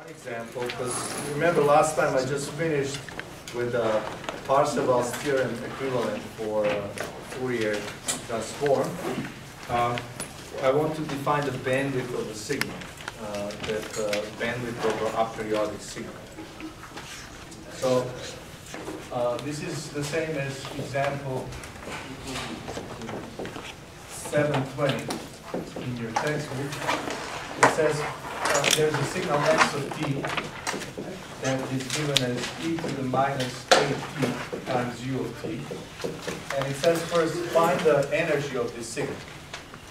example, because remember last time I just finished with Parseval's theorem equivalent for Fourier transform. I want to define the bandwidth of the signal, bandwidth of an aperiodic signal. So this is the same as example 720 in your textbook. It says there's a signal x of t that is given as e to the minus at times u of t. And it says first find the energy of this signal.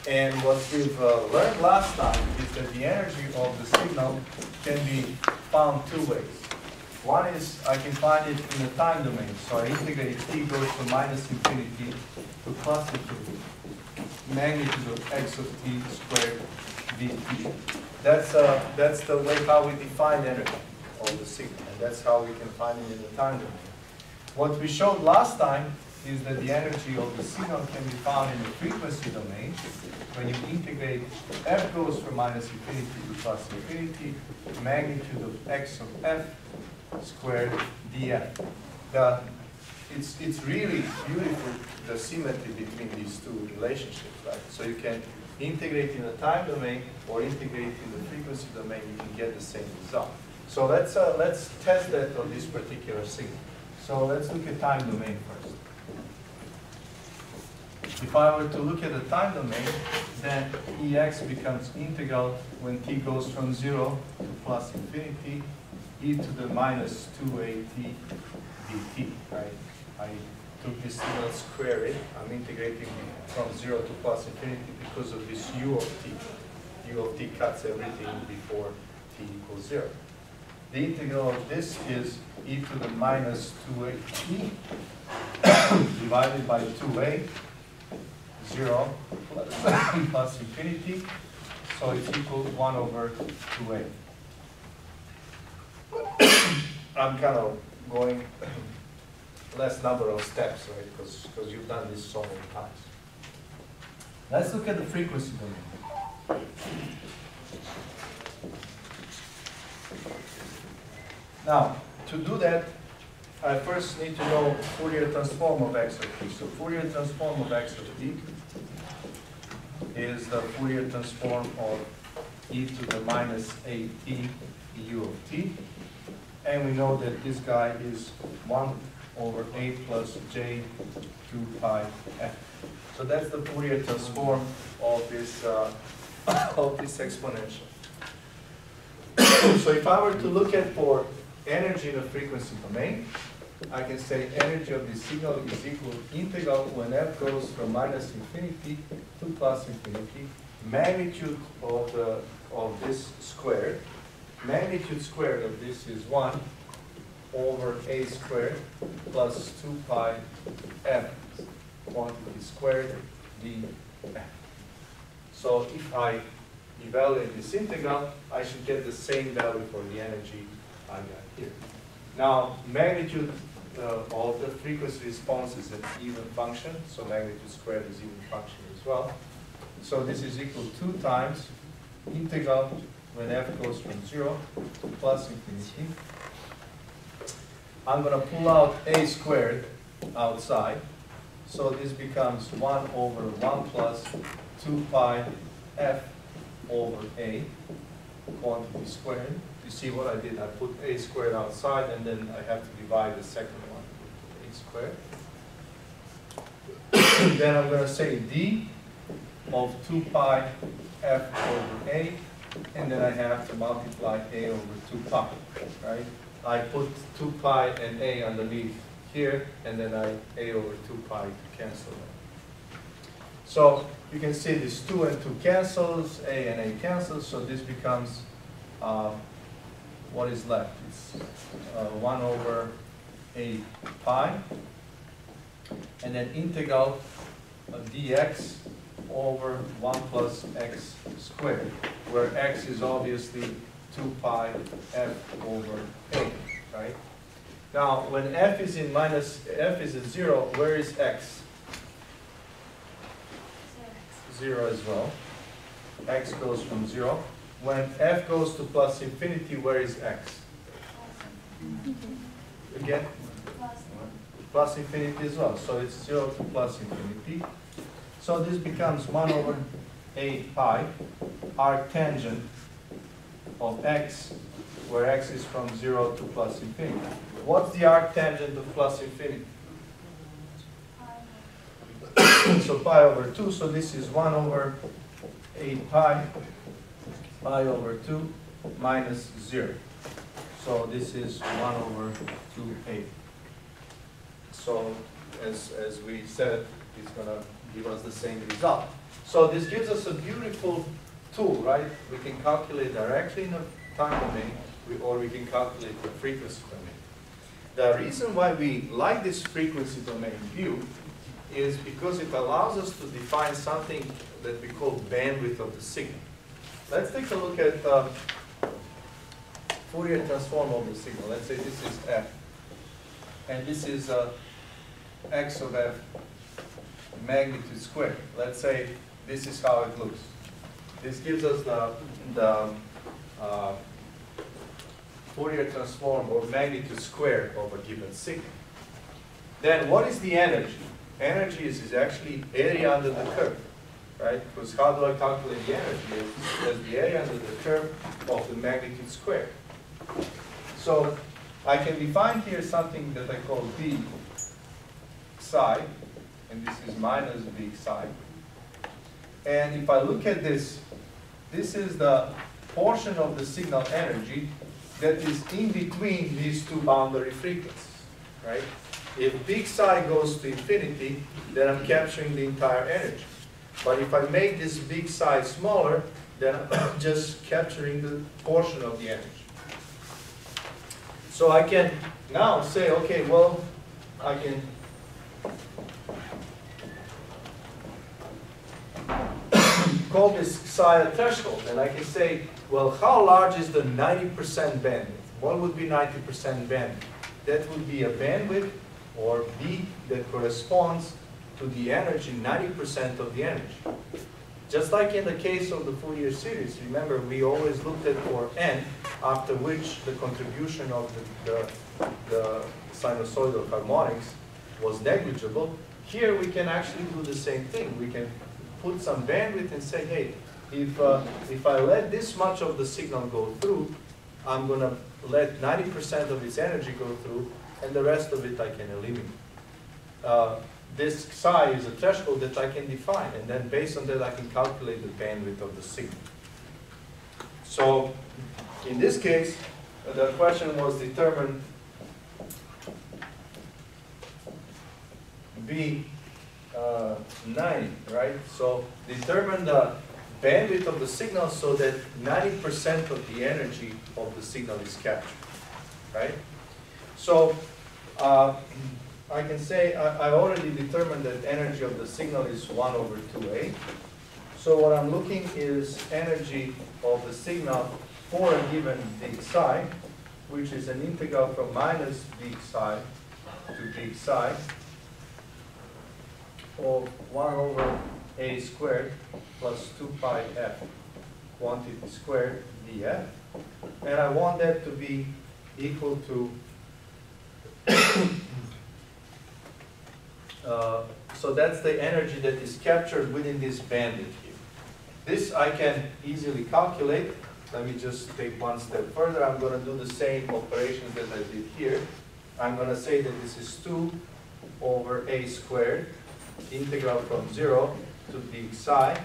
And what we've learned last time is that the energy of the signal can be found two ways. One is I can find it in the time domain. So I integrate t goes from minus infinity to plus infinity. Magnitude of x of t squared dt. That's the way how we define energy of the signal, and that's how we can find it in the time domain. What we showed last time is that the energy of the signal can be found in the frequency domain when you integrate f goes from minus infinity to plus infinity, magnitude of x of f squared df. It's really beautiful, the symmetry between these two relationships, right? So you can integrate in the time domain or integrate in the frequency domain, you can get the same result. So let's test that on this particular signal. So let's look at time domain first. If I were to look at the time domain, then Ex becomes integral when t goes from 0 to plus infinity, e to the minus 2at dt, right? I took this signal, square it. I'm integrating from 0 to plus infinity because of this u of t. U of t cuts everything before t equals 0. The integral of this is e to the minus 2at divided by 2a, 0 plus infinity, so it's equal to 1 over 2a. I'm kind of going less number of steps, right? Because you've done this so many times. Let's look at the frequency domain. Now, to do that, I first need to know Fourier transform of x of t. So Fourier transform of x of t is the Fourier transform of e to the minus at u of t. And we know that this guy is 1 over a plus j 2 pi f. So that's the Fourier transform of this exponential. So if I were to look at for energy in the frequency domain, I can say energy of this signal is equal to integral when f goes from minus infinity to plus infinity, magnitude of this squared. Magnitude squared of this is 1 over a squared plus 2 pi f quantity squared df. So if I evaluate this integral, I should get the same value for the energy I got here. Now, magnitude of the frequency response is an even function, so magnitude squared is even function as well. So this is equal to 2 times integral when f goes from 0 to plus infinity. I'm going to pull out a squared outside. So this becomes 1 over 1 plus 2 pi f over a quantity squared. You see what I did? I put a squared outside, and then I have to divide the second one with a squared. Then I'm going to say d of 2 pi f over a, and then I have to multiply a over 2 pi, right? I put 2 pi and a underneath here, and then a over 2 pi to cancel them. So you can see this 2 and 2 cancels, a and a cancels, so this becomes, what is left? It's 1 over a pi, and then integral of dx over 1 plus x squared, where x is obviously 2 pi f over a, right? Now, when f is in minus, f is at 0, where is x? 0 as well. X goes from 0 when f goes to plus infinity, where is x? Again? Plus infinity as well. So it's 0 to plus infinity. So this becomes 1 over a pi, arctangent of x, where x is from 0 to plus infinity. What's the arctangent of plus infinity? So pi over 2, so this is 1 over a pi over 2 minus 0. So this is 1 over 2a. So as we said, it's going to give us the same result. So this gives us a beautiful tool, right? We can calculate directly in a time domain, or we can calculate the frequency domain. The reason why we like this frequency domain view is because it allows us to define something that we call bandwidth of the signal. Let's take a look at Fourier transform of the signal. Let's say this is f, and this is x of f magnitude squared. Let's say this is how it looks. This gives us the Fourier transform or magnitude square of a given signal. Then what is the energy? Energy is actually area under the curve, right? Because how do I calculate the energy? As the area under the curve of the magnitude square. So I can define here something that I call b psi, and this is minus b psi. And if I look at this, this is the portion of the signal energy that is in between these two boundary frequencies, right? If big psi goes to infinity, then I'm capturing the entire energy. But if I make this big psi smaller, then I'm just capturing the portion of the energy. So I can now say, okay, well, I can call this psi a threshold, and I can say, well, how large is the 90% bandwidth? What would be 90% bandwidth? That would be a bandwidth, or B, that corresponds to the energy, 90% of the energy. Just like in the case of the Fourier series, remember we always looked at for n, after which the contribution of the sinusoidal harmonics was negligible. Here we can actually do the same thing. We can put some bandwidth and say, hey, if I let this much of the signal go through, I'm going to let 90% of its energy go through, and the rest of it I can eliminate. This psi is a threshold that I can define, and then based on that I can calculate the bandwidth of the signal. So in this case, the question was determine B 90, right? So determine the bandwidth of the signal so that 90% of the energy of the signal is captured, right? So I can say I already determined that energy of the signal is 1 over 2a. So what I'm looking is energy of the signal for a given big psi, which is an integral from minus big psi to big psi of 1 over a squared plus 2 pi f quantity squared df. And I want that to be equal to so that's the energy that is captured within this bandwidth here. This I can easily calculate. Let me just take one step further. I'm going to do the same operations that I did here. I'm going to say that this is 2 over a squared, integral from 0 to big psi,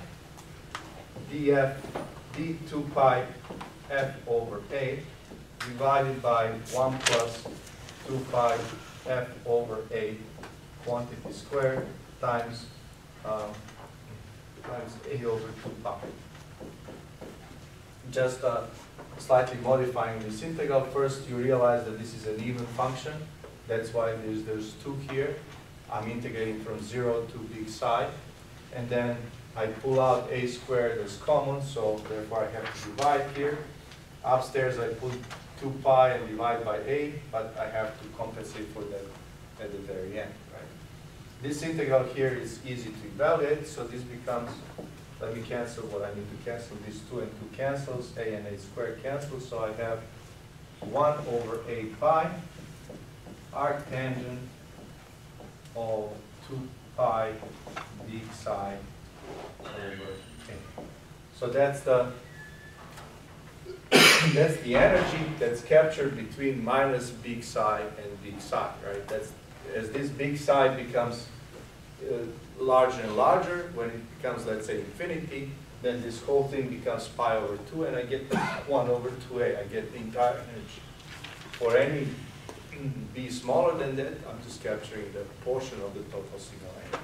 df d2 pi f over a, divided by 1 plus 2 pi f over a quantity squared times a over 2 pi. Just slightly modifying this integral. First, you realize that this is an even function. That's why there's 2 here. I'm integrating from 0 to big psi. And then I pull out a squared as common, so therefore I have to divide here. Upstairs I put 2 pi and divide by a, but I have to compensate for that at the very end, right? This integral here is easy to evaluate, so this becomes let me cancel what I need to cancel. These 2 and 2 cancels, a and a squared cancels, so I have 1 over a pi arctangent of 2 pi d psi over a. So that's the energy that's captured between minus big psi and big psi, right? That's, as this big psi becomes larger and larger, when it becomes, let's say, infinity, then this whole thing becomes pi over 2, and I get 1 over 2a. I get the entire energy. For any b smaller than that, I'm just capturing the portion of the total signal energy.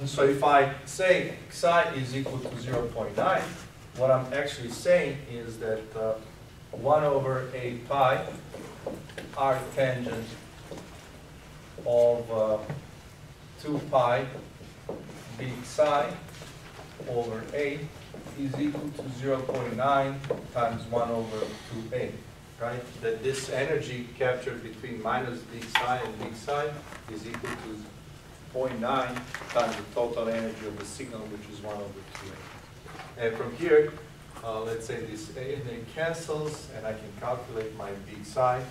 So if I say psi is equal to 0.9, what I'm actually saying is that 1 over a pi arctangent of 2 pi big psi over a is equal to 0.9 times 1 over 2a, right? That this energy captured between minus big psi and big psi is equal to 0.9 times the total energy of the signal, which is 1 over 2a. And from here, let's say this a and a cancels, and I can calculate my big psi.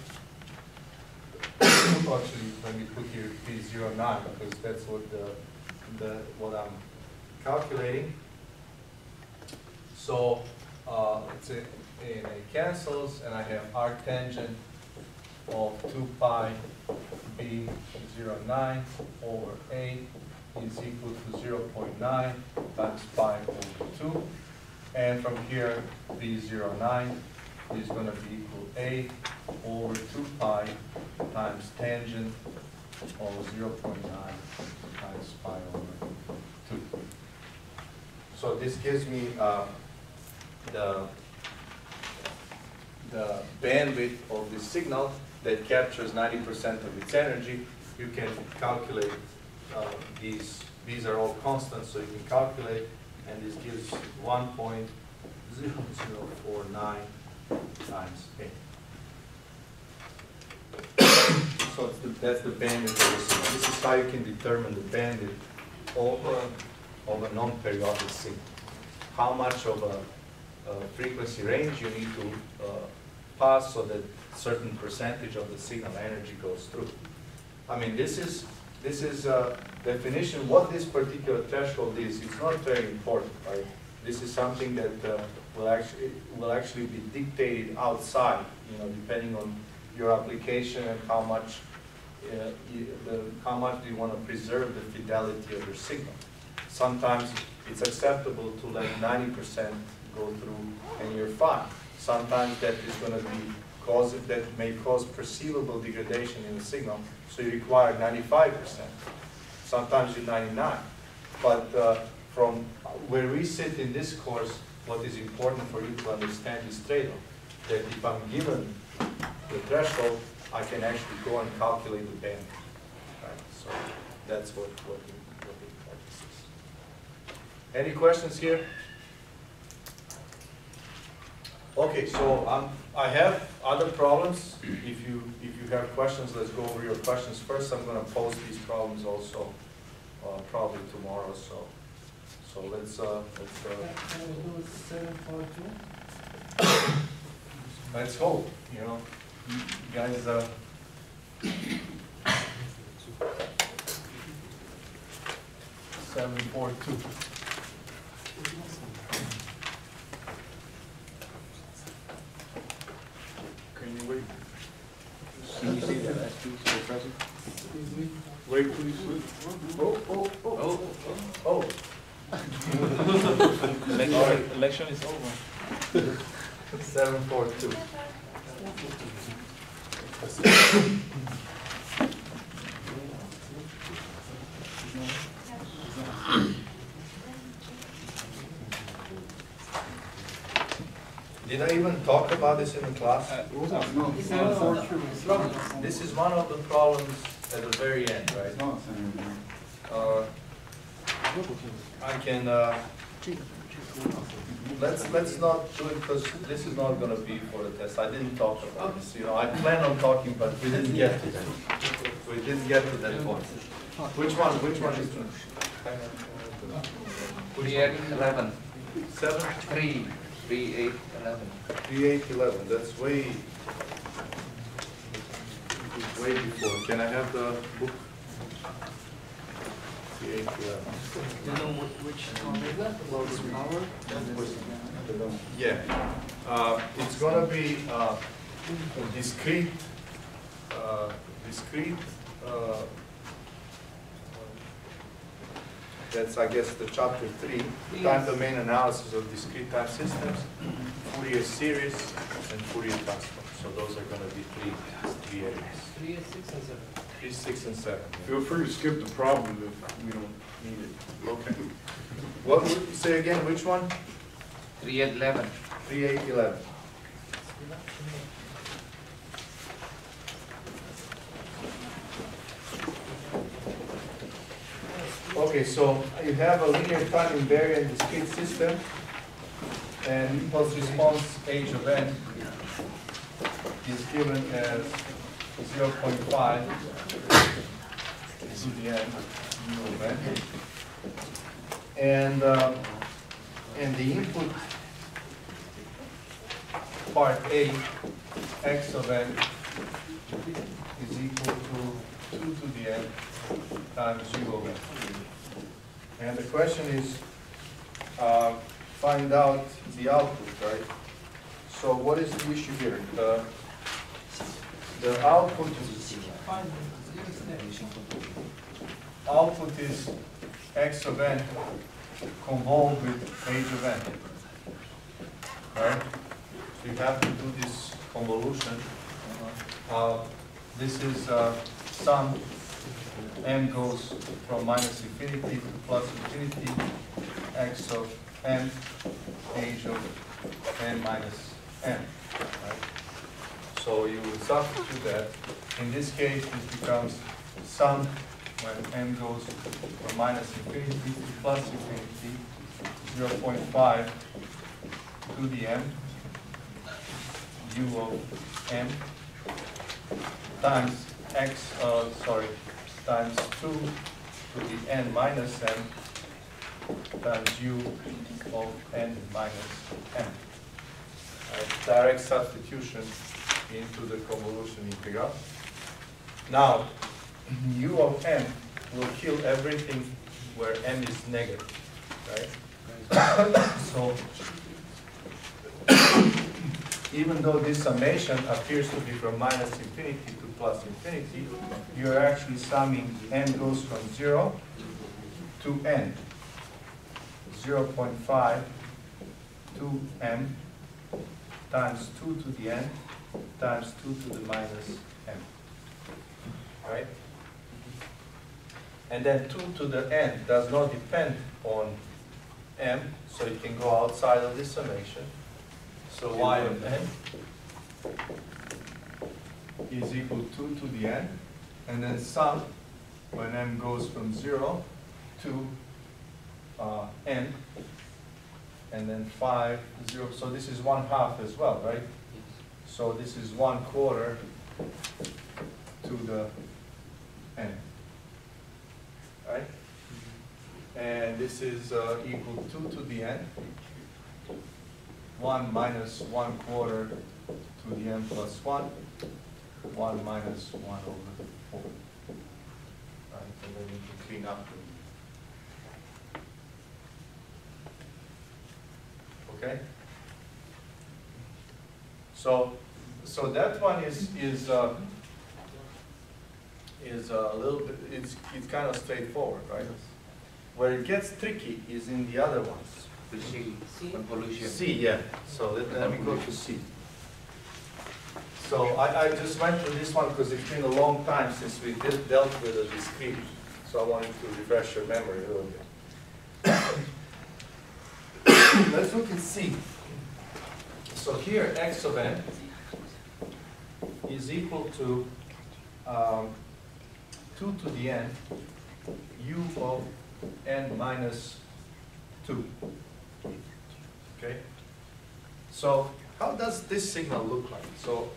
Actually, let me put here P09, because that's what what I'm calculating. So let's say a and a cancels, and I have arctangent of 2 pi B09 over a is equal to 0.9 times pi over 2. And from here, B09 is going to be equal a over 2 pi times tangent of 0.9 times pi over 2. So this gives me the bandwidth of the signal that captures 90% of its energy. You can calculate these are all constants, so you can calculate, and this gives 1.0049 times a. So that's the bandwidth of the signal. This is how you can determine the bandwidth of a non-periodic signal. How much of a frequency range you need to pass so that certain percentage of the signal energy goes through. I mean, this is a definition. What this particular threshold is, it's not very important, right? This is something that will actually be dictated outside, depending on your application and how much do you want to preserve the fidelity of your signal. Sometimes it's acceptable to let 90% go through and you're fine. Sometimes that is going to be that may cause perceivable degradation in the signal, so you require 95%. Sometimes you're 99. But from where we sit in this course, what is important for you to understand is trade-off. That if I'm given the threshold, I can actually go and calculate the band. Right? So that's what the importance is. Any questions here? Okay, so I have other problems. If you have questions, let's go over your questions first. I'm going to post these problems also probably tomorrow. So let's. Can we do 742? Let's hope. You guys. 742. Can you wait? Can you see that last piece, Professor? Wait, please. Oh. Election is over. 742. Did I even talk about this in the class? No. This is one of the problems at the very end, right? I can Let's not do it because this is not going to be for the test. I didn't talk about this. You know, I plan on talking, but we didn't get to that. We didn't get to that point. Which one? Which one is the? 11. 7? 3, 3, 8, 11. 3, 8, 11. That's way before. Can I have the book? 3, 8, 11. Do you know which one is that? About the power? Yeah. It's going to be discrete. Discrete. That's, I guess, the chapter 3, time domain analysis of discrete time systems, Fourier series, and Fourier transform. So those are going to be three areas. 3, 6, and 7. 3, 6, and 7. Feel free to skip the problem if we don't need it. Okay. What would you say again? Which one? 3, 8, 11. 3, 8, 11. Okay, so you have a linear time invariant discrete system, and impulse response age of n is given as 0.5 to the n u of n, and the input part A x of n is equal to 2 to the n times u of n. And the question is, find out the output, right? So what is the issue here? The output is x of n convolved with age of n, right? So you have to do this convolution. This is sum. N goes from minus infinity to plus infinity, x of n, age of n minus n. Right? So you will substitute that. In this case, this becomes sum when n goes from minus infinity to plus infinity, 0.5 to the n, u of n, times x, times 2 to the n minus n times u of n minus n. Direct substitution into the convolution integral. Now, u of n will kill everything where n is negative, right? So, even though this summation appears to be from minus infinity to plus infinity, you're actually summing n goes from 0 to n. 0.5 to m times 2 to the n times 2 to the minus n. Right? And then 2 to the n does not depend on m, so it can go outside of this summation. So y of n is equal to 2 to the n, and then sum when m goes from 0 to n, and then 5, 0. So this is 1/2 as well, right? So this is 1/4 to the n, right? And this is equal to 2 to the n. 1 minus 1/4 to the n plus 1. 1 minus 1 over 4. Right, and then you can clean up. Okay? So that one is a little bit, it's kind of straightforward, right? Where it gets tricky is in the other ones. The C, convolution. C, yeah. So let me go to C. So I just went through this one because it's been a long time since we dealt with a discrete. So I wanted to refresh your memory a little bit. Let's look at C. So here, x of n is equal to 2 to the n, u of n minus 2. Okay? So how does this signal look like? So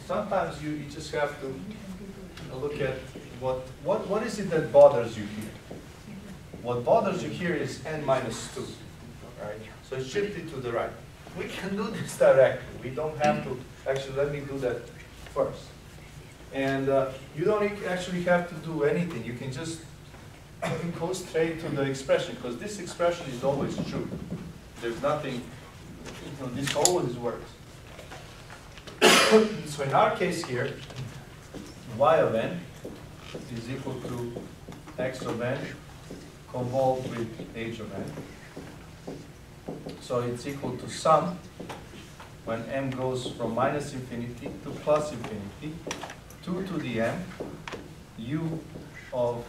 sometimes you just have to look at what is it that bothers you here? What bothers you here is n minus 2, right? So shift it to the right. We can do this directly. We don't have to, actually let me do that first. And you don't actually have to do anything. You can just go straight to the expression, because this expression is always true. There's nothing, this always works. So in our case here, y of n is equal to x of n convolved with h of n. So it's equal to sum when m goes from minus infinity to plus infinity, 2 to the m, u of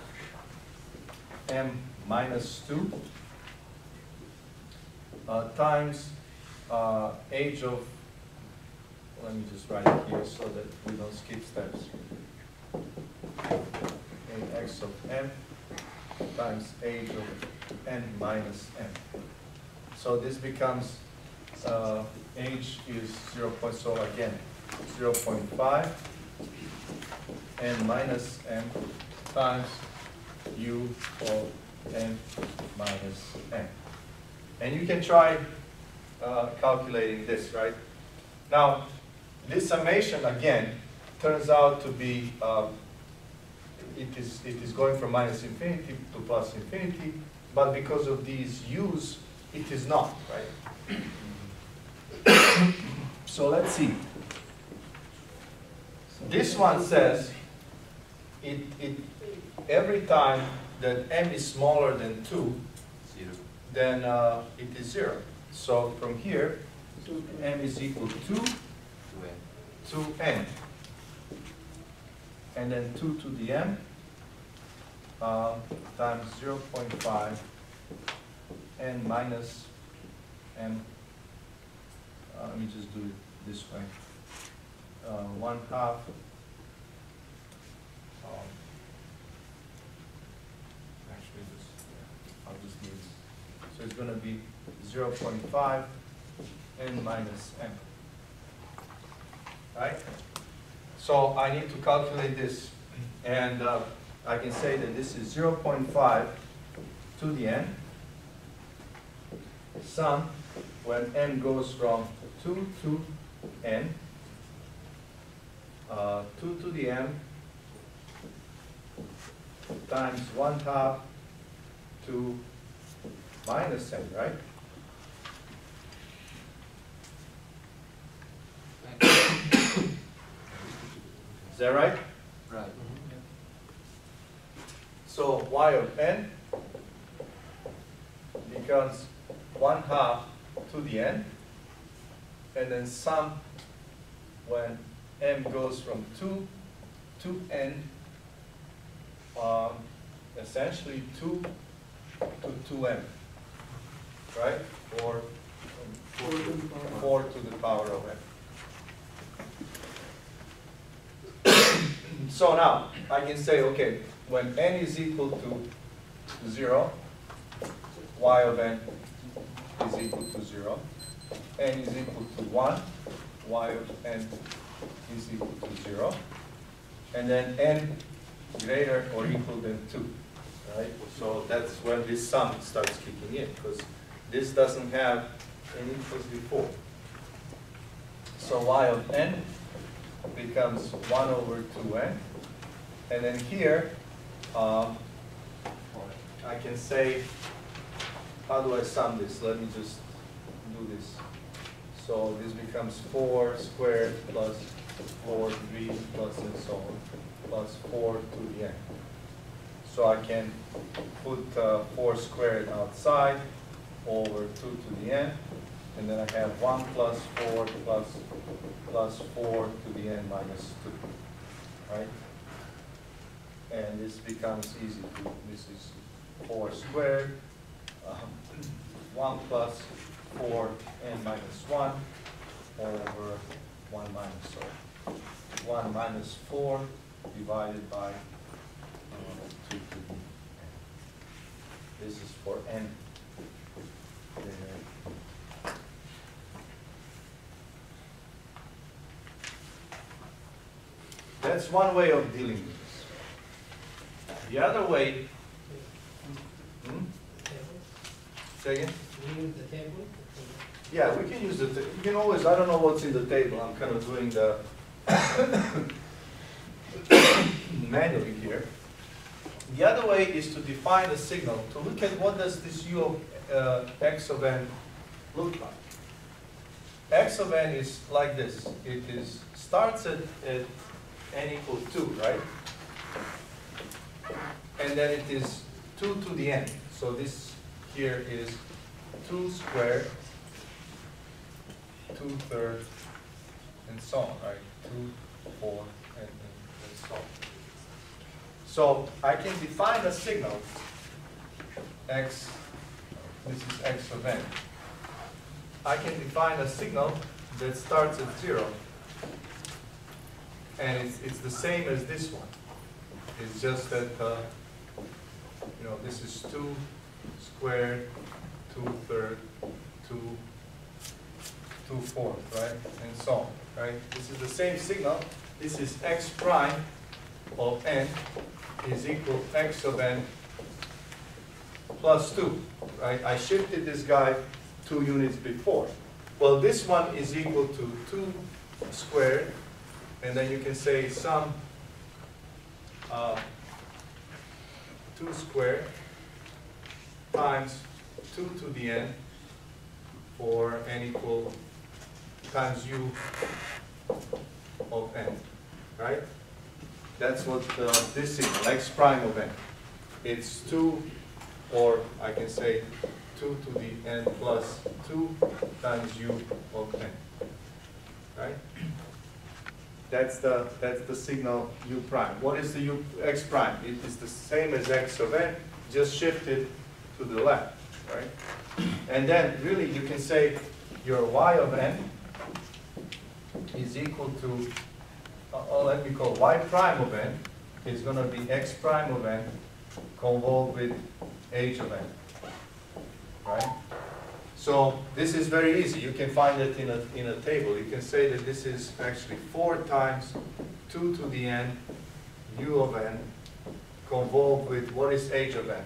m minus 2 times h of, let me just write it here so that we don't skip steps. X of m times h of n minus m. So this becomes, h is 0. So again, 0.5 n minus m times u of n minus m. And you can try calculating this, right? Now, this summation, again, turns out to be, it is going from minus infinity to plus infinity, but because of these u's, it is not, right? So let's see. This one says every time that m is smaller than 2, then it is 0. So from here, m is equal to n. And then 2 to the m times 0.5 n minus m. Let me just do it this way. 1/2. Actually, I'll just leave it. So it's going to be 0.5 n minus m. Right? So I need to calculate this, and I can say that this is 0.5 to the n, sum when n goes from 2 to n, 2 to the m times 1/2 to minus n, right? Is that right? Right. So y of n becomes 1/2 to the n, and then sum when m goes from 2 to n, essentially 2 to 2m, right? Or 4 to the power of n. So now, I can say, okay, when n is equal to 0, y of n is equal to 0, n is equal to 1, y of n is equal to 0, and then n greater or equal than 2, right? So that's when this sum starts kicking in, because this doesn't have n equals before. So y of n becomes 1 over 2n, and then here I can say, how do I sum this? Let me just do this. So this becomes 4 squared plus 4/3 plus and so on, plus 4 to the n. So I can put 4 squared outside over 2 to the n, and then I have 1 plus 4 plus 4 to the n minus 2, right? And this becomes easy to, this is 4 squared, 1 plus 4 n minus 1 over 1 minus, so 1 minus 4 divided by 2 to the n. This is for n. That's one way of dealing with this. The other way, say again? We use the table. Yeah, we can use it. You can always, I don't know what's in the table. I'm kind of doing the manually here. The other way is to define a signal, to look at what does this u of x of n look like. X of n is like this. It is starts at n equals 2, right? And then it is 2 to the n. So this here is 2 squared, 2/3, and so on, right? 2, 4, and so on. So I can define a signal, x, this is x of n. I can define a signal that starts at 0. And it's the same as this one. It's just that, you know, this is 2 squared, 2/3, 2/4, right? And so on, right? This is the same signal. This is x prime of n is equal to x of n plus 2, right? I shifted this guy 2 units before. Well, this one is equal to 2 squared, and then you can say sum 2 squared times 2 to the n for n equal times u of n, right? That's what this signal, x prime of n. It's 2, or I can say 2 to the n plus 2 times u of n, right? That's the signal u prime. What is the u x prime? It is the same as x of n, just shifted to the left, right? And then really you can say your y of n is equal to, let me call y prime of n is going to be x prime of n convolved with h of n, right? So this is very easy. You can find it in a table. You can say that this is actually 4 times 2 to the n u of n convolved with what is h of n?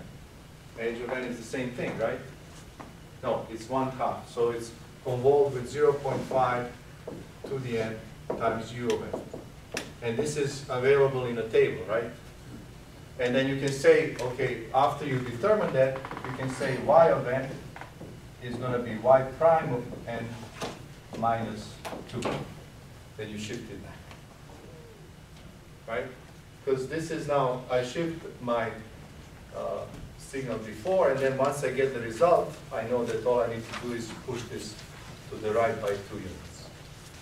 H of n is the same thing, right? No, it's 1/2. So it's convolved with 0.5 to the n times u of n. And this is available in a table, right? And then you can say, okay, after you determine that, you can say y of n is going to be y prime of n minus 2. Then you shift it back, right? Because this is now, I shift my signal before, and then once I get the result, I know that all I need to do is push this to the right by 2 units.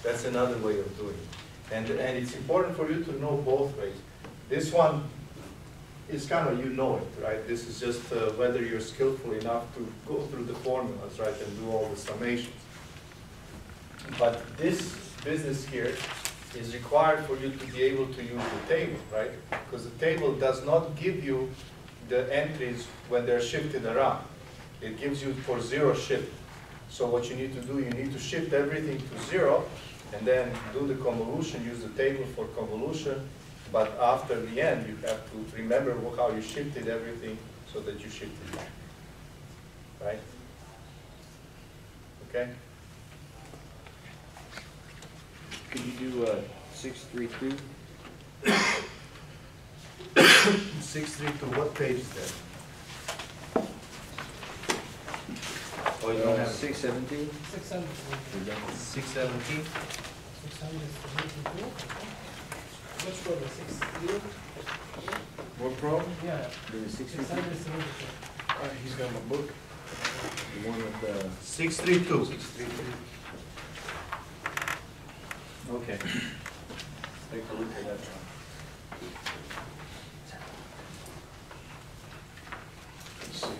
That's another way of doing it. And it's important for you to know both ways. This one is kind of, you know it, right? This is just whether you're skillful enough to go through the formulas, right, and do all the summations. But this business here is required for you to be able to use the table, right? Because the table does not give you the entries when they're shifted around. It gives you for 0 shift. So what you need to do, you need to shift everything to 0, and then do the convolution, use the table for convolution. But after the end, you have to remember how you shifted everything so that you shifted back. Right? Okay? Could you do 632? 632, what page is that? Oh, you don't have 617? 600. 617? 672. Which one, the 60? What problem? Yeah, The 632? 672. He's got my book. The one with the 632. 632. Okay. Take a look at that one. Let's see.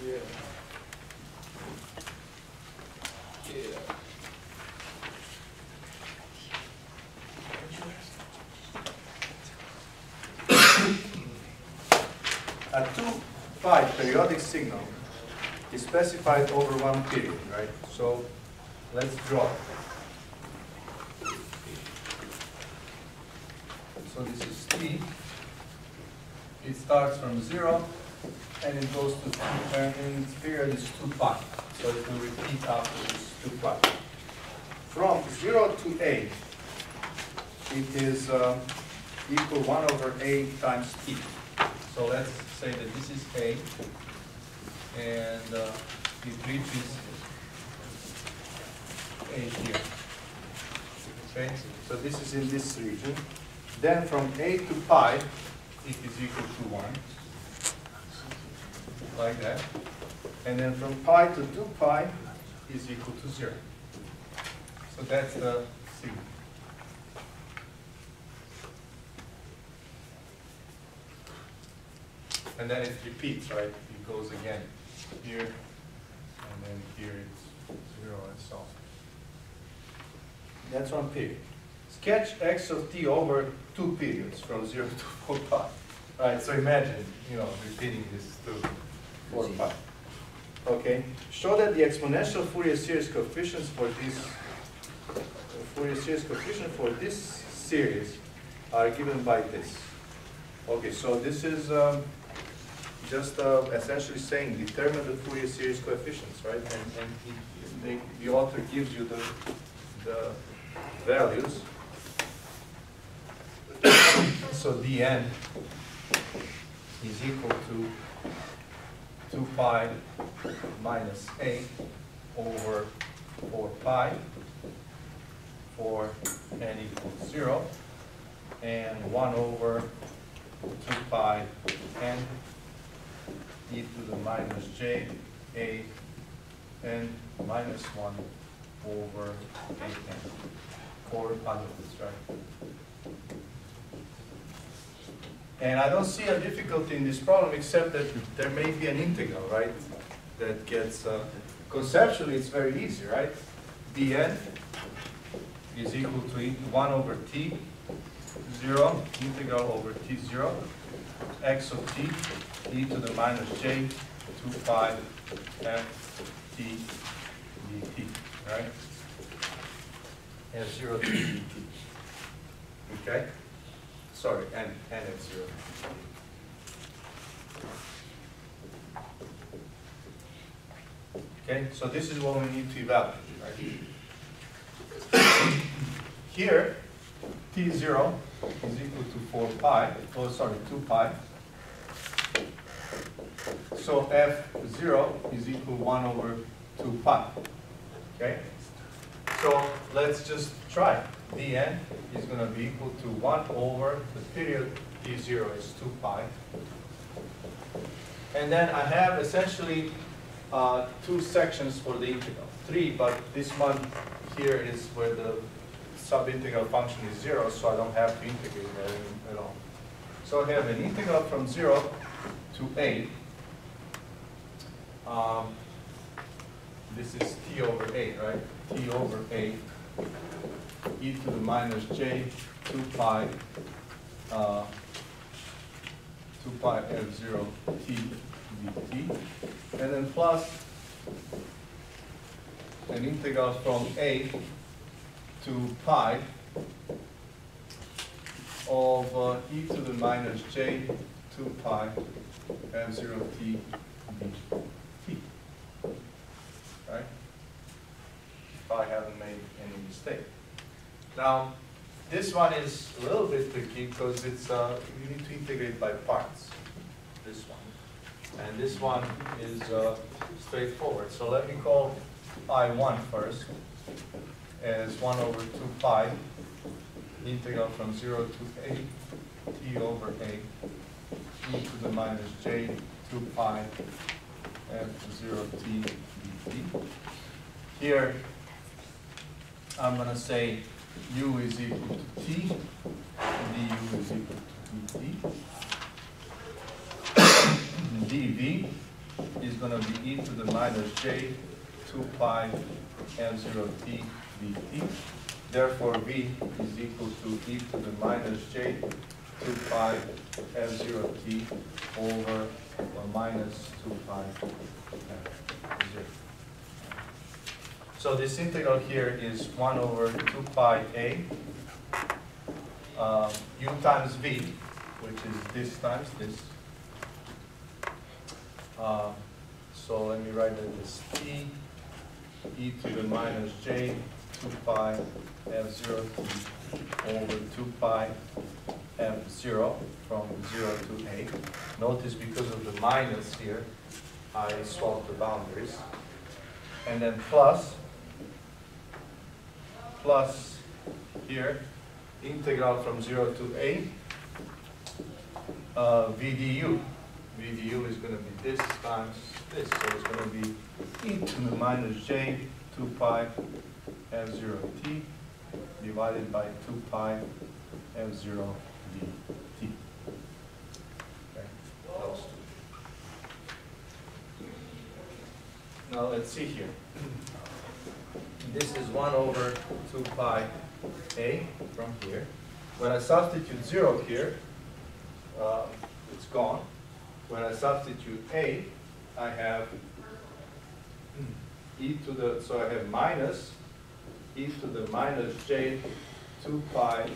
Yeah. Yeah. a 2 pi periodic signal is specified over one period, right? So let's draw it. So this is t. It starts from 0 and it goes to 2, and its period is 2 pi. So it will repeat after this 2 pi. From 0 to a, it is equal 1 over a times t. So let's say that this is a, and it reaches a here. Okay, so this is in this region. Then from a to pi, it is equal to 1, like that. And then from pi to 2 pi is equal to 0. So that's the signal. And then it repeats, right? It goes again here, and then here it's 0 and so on. That's one period. Sketch x of t over 2 periods from 0 to 4 pi. Right, so imagine, repeating this to 4 pi. Okay, show that the exponential Fourier series coefficients for this series are given by this. Okay, so this is just essentially saying determine the Fourier series coefficients, right? And the author gives you the values. So dn is equal to 2 pi minus a over 4 pi for n equals 0, and 1 over 2 pi n e to the minus j a n minus 1 over a n for units, right? And I don't see a difficulty in this problem except that there may be an integral, right? That gets, conceptually it's very easy, right? dn is equal to 1 over t 0, integral over t 0, x of t e to the minus j 2 pi f t dt, right? F0 t dt. Okay? Sorry, n f0. Okay, so this is what we need to evaluate, right? Here, t0 is equal to 4 pi, 2 pi. So f0 is equal to 1 over 2 pi. Okay? So let's just try. dn is going to be equal to 1 over the period t0 is 2 pi. And then I have essentially 2 sections for the integral. 3, but this one here is where the subintegral function is 0, so I don't have to integrate that at all. So I have an integral from 0 to a. This is t over a, right? T over a e to the minus j 2 pi 2 pi f0 t dt, and then plus an integral from a to pi of e to the minus j 2 pi f0 t dt, right? If I haven't made any mistake. Now, this one is a little bit tricky because it's you need to integrate by parts. This one, and this one is straightforward. So let me call I1 first as 1 over 2 pi integral from 0 to a t over a e to the minus j 2 pi f0 t dt. Here, I'm going to say u is equal to t, du is equal to dt. dv is going to be e to the minus j 2 pi f0 t dt. Therefore, v is equal to e to the minus j 2 pi f0 t over or minus 2 pi f0. So this integral here is 1 over 2 pi a u times v, which is this times this. So let me write that as t e to the minus j 2 pi f0 t over 2 pi f0 from 0 to a. Notice because of the minus here, I swapped the boundaries. And then plus here, integral from 0 to a, vdu. Vdu is going to be this times this, so it's going to be e to the minus j 2 pi f0 t divided by 2 pi f0 dt. Okay, those two. Now let's see here. This is 1 over 2 pi a from here. When I substitute 0 here, it's gone. When I substitute a, I have e to the, so I have minus e to the minus j 2 pi.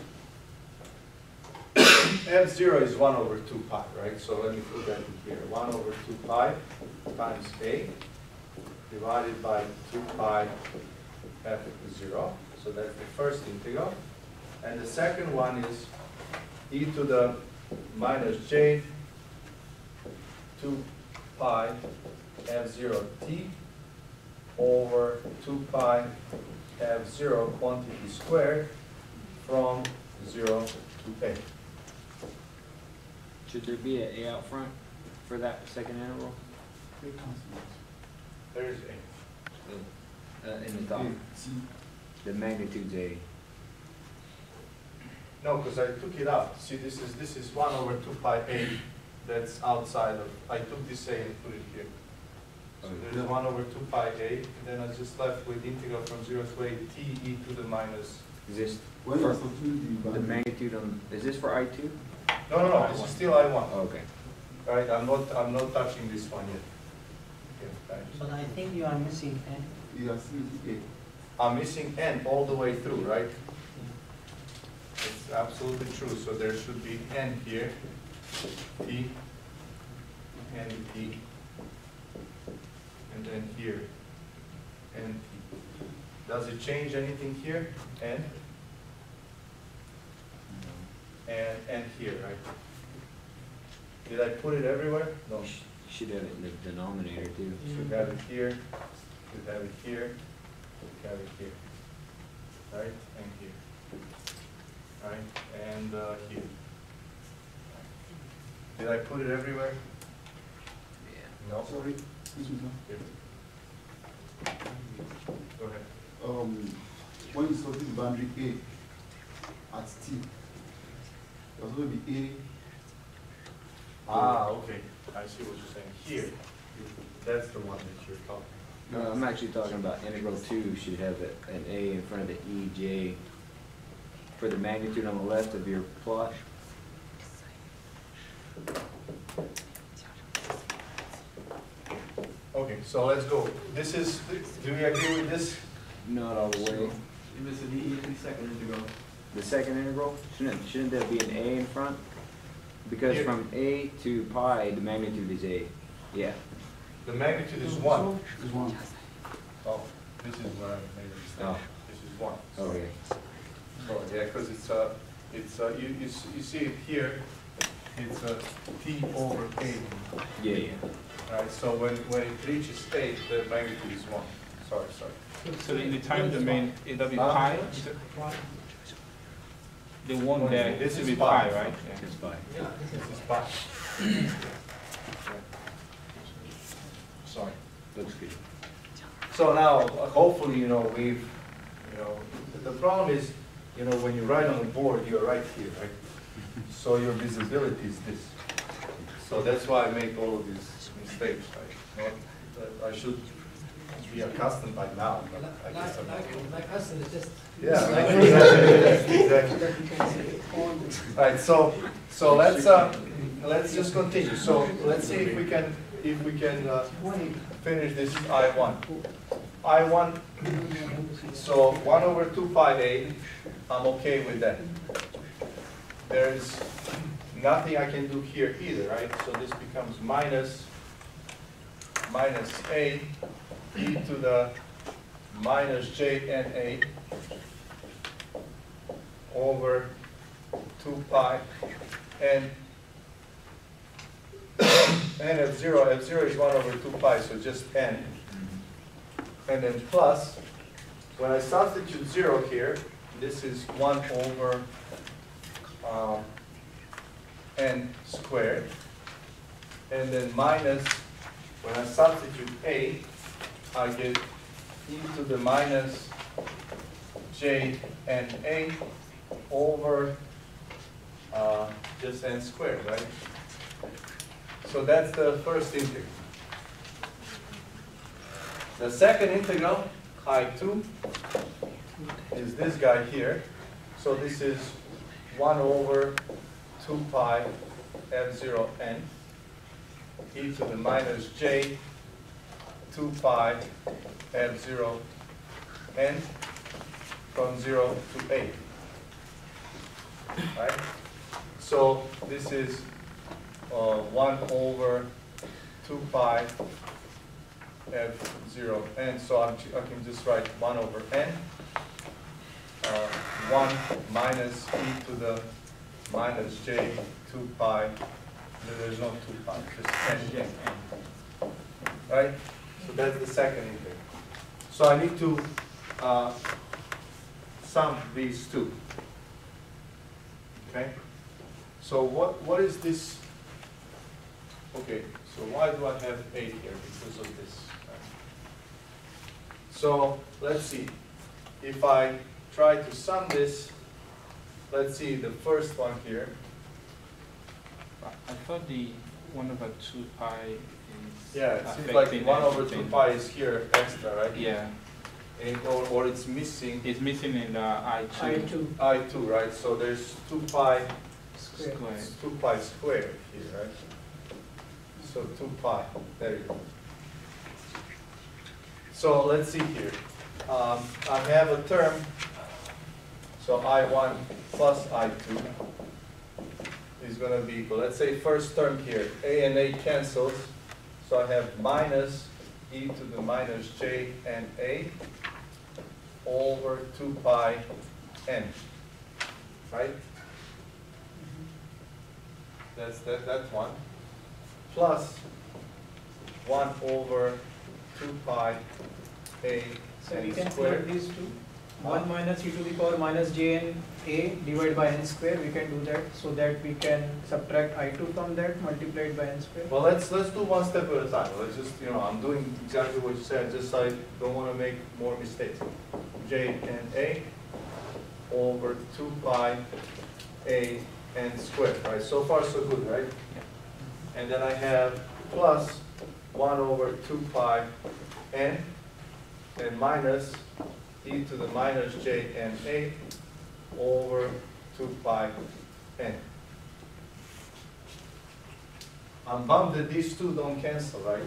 f0 is 1 over 2 pi, right? So let me put that in here. 1 over 2 pi times a divided by 2 pi f0. So that's the first integral. And the second one is e to the minus j 2 pi f0 t over 2 pi f0 quantity squared from 0 to a. Should there be an a out front for that second interval? There is a. In the top. The magnitude's a. No, because I took it out. See, this is 1 over 2 pi a. That's outside of. I took this a and put it here. So there's 1 over 2 pi a, and then I just left with integral from 0 to a t e to the minus. Is this When for is the magnitude on? Is this for I2? No, this is still I1. Oh, okay. All right, I'm not touching this one yet. Okay, thanks. But I think you are missing n. Yes, I'm missing n all the way through, right? It's absolutely true. So there should be n here, t, and t, and then here, n t. Does it change anything here? N? And here, right? Did I put it everywhere? No. You should have it in the denominator too. Should have it here, should have it here, should have it here. Right? And here. Right? And here. Did I put it everywhere? Yeah. No? sorry, excuse me, Here. Go ahead. sir. When you saw this boundary A at T, there's going to be Ah, okay. I see what you're saying. Here. That's the one that you're talking No, I'm actually talking about integral 2 should have an a in front of the ej for the magnitude on the left of your plot. Okay, so let's go. This is, do we agree with this? Not all the way. You missed the second integral. The second integral, shouldn't there be an a in front? Because Here. from a to pi, the magnitude is a. Yeah. The magnitude is 1. is 1. Oh, this is where I made a mistake. Oh. This is 1. Okay. Oh, yeah, because you see it here, it's t over a. Yeah, yeah. Right, so when it reaches a, the magnitude is 1. Sorry. So in the time domain, it'll be Huh? pi. The one there, This this is will be pi. pi, right? Yeah. It's pi. This is pi. Sorry. Looks good. So now, hopefully, we've, the problem is, when you write on the board, you're right here, right? So your visibility is this. So that's why I make all of these mistakes, right? I should be accustomed by now, but I guess I'm not. Like us, it's just. Yeah, exactly. Right, so So let's just continue. So let's see if we can finish this I1. I1. So 1 over 2 pi a. I'm okay with that. There's nothing I can do here either, right? So this becomes minus a e to the minus j n a over 2 pi n f0. F0 is 1 over 2 pi, so just n. And then plus, when I substitute 0 here, this is 1 over n squared. And then minus, when I substitute a, I get e to the minus j n a over just n squared, right? So that's the first integral. The second integral, I2, is this guy here. So this is 1 over 2 pi f0 n e to the minus j 2 pi f0 n from 0 to a. Right? So this is 1 over 2 pi f0 n. So I can just write 1 over n. 1 minus e to the minus j 2 pi. There's no 2 pi, just n. Right? So that's the second integral. So I need to sum these two. Okay? So what is this? Okay, so why do I have 8 here? Because of this. Right? So let's see. If I try to sum this, let's see the first one here. I thought the 1 over 2 pi is. Yeah, it seems like 1 over 2 pi is here extra, right? Yeah. And, or it's missing. It's missing in the I2. I2, right? So there's 2 pi Square. 2 pi squared here, right? So 2 pi, there you go. So let's see here. I have a term, so I1 plus I2 is going to be equal. Let's say first term here, a and a cancels. So I have minus e to the minus j and a over 2 pi n, right? That's that one. Plus 1 over 2 pi a So we n can squared. plot these two. 1 minus e to the power minus j n a divided by n square. We can do that so that we can subtract I2 from that multiplied by n square. Well, let's do one step at a time. Let's just, I'm doing exactly what you said. Just I don't want to make more mistakes. J and a over 2 pi a n squared. Right. So far, so good, right? And then I have plus 1 over 2 pi n and minus e to the minus j n a over 2 pi n. I'm bummed that these two don't cancel, right?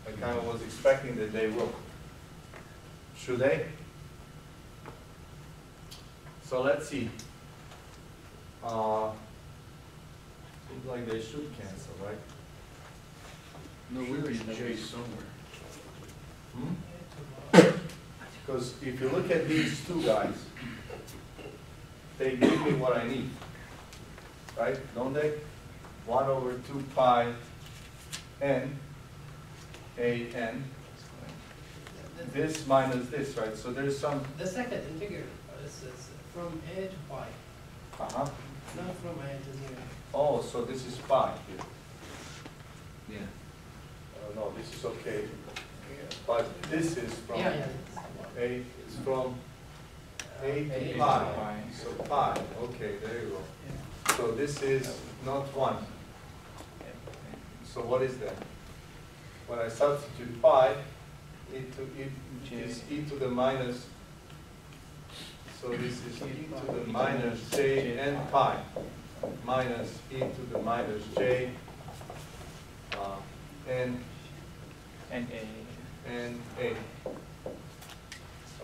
I kind of was expecting that they will. Should they? So let's see. Seems like they should cancel, right? No, where is J somewhere? Because if you look at these two guys, they give me what I need, right? Don't they? 1 over 2 pi n, a n. This minus this, right? So there's some. The second integral is from a to pi, Uh-huh. not from a to 0. Oh, so this is pi here. Yeah. No, this is okay. But this is from Yeah. a is from a to A to pi. pi. So pi. Okay, there you go. So this is not 1. So what is that? When I substitute pi, it is e to the minus. So this is e to the minus j n pi. minus e to the minus j n And and a.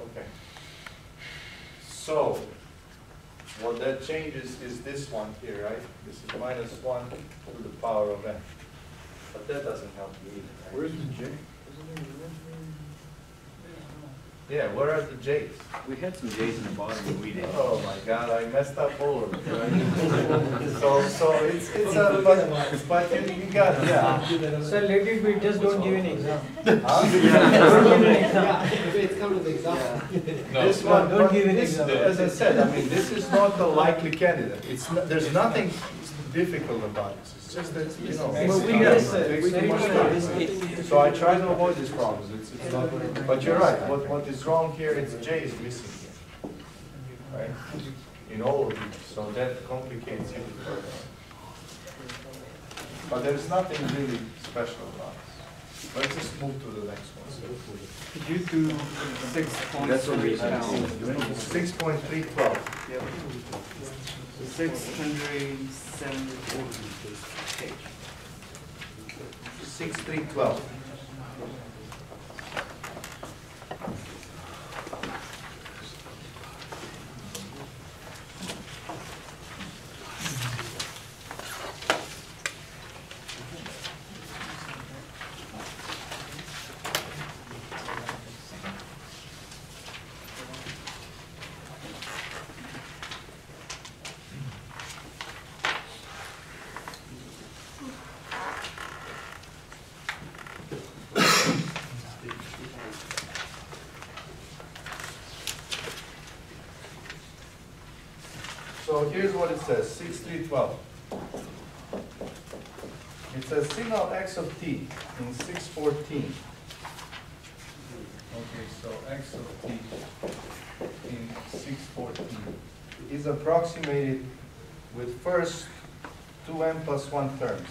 Okay. So what that changes is this one here, right? This is minus 1 to the power of n. But that doesn't help you either, right? Where's the J? Yeah, where are the j's? We had some J's in the bottom and we didn't. Oh my God, I messed up all of it, right? so it's a, but you got it, yeah. So let it be, just don't give an exam. Huh? Don't give an exam. If it's come to the exam. This one, Don't but give an this, example. as I said, I mean, this is not a likely candidate. It's not, there's nothing difficult about this. It's just that, you know, But we it just, takes too much time. So I try to avoid these problems. It's not, but you're right. What is wrong here is J is missing here, right? In all of these, so that complicates it further. But there's nothing really special about this. Let's just move to the next one. could you do 6.3 That's what we now? 6.312. 674 page. 6312. So here's what it says, 6312. It says signal x of t in 614. Okay, so x of t in 614 is approximated with first 2n plus 1 terms.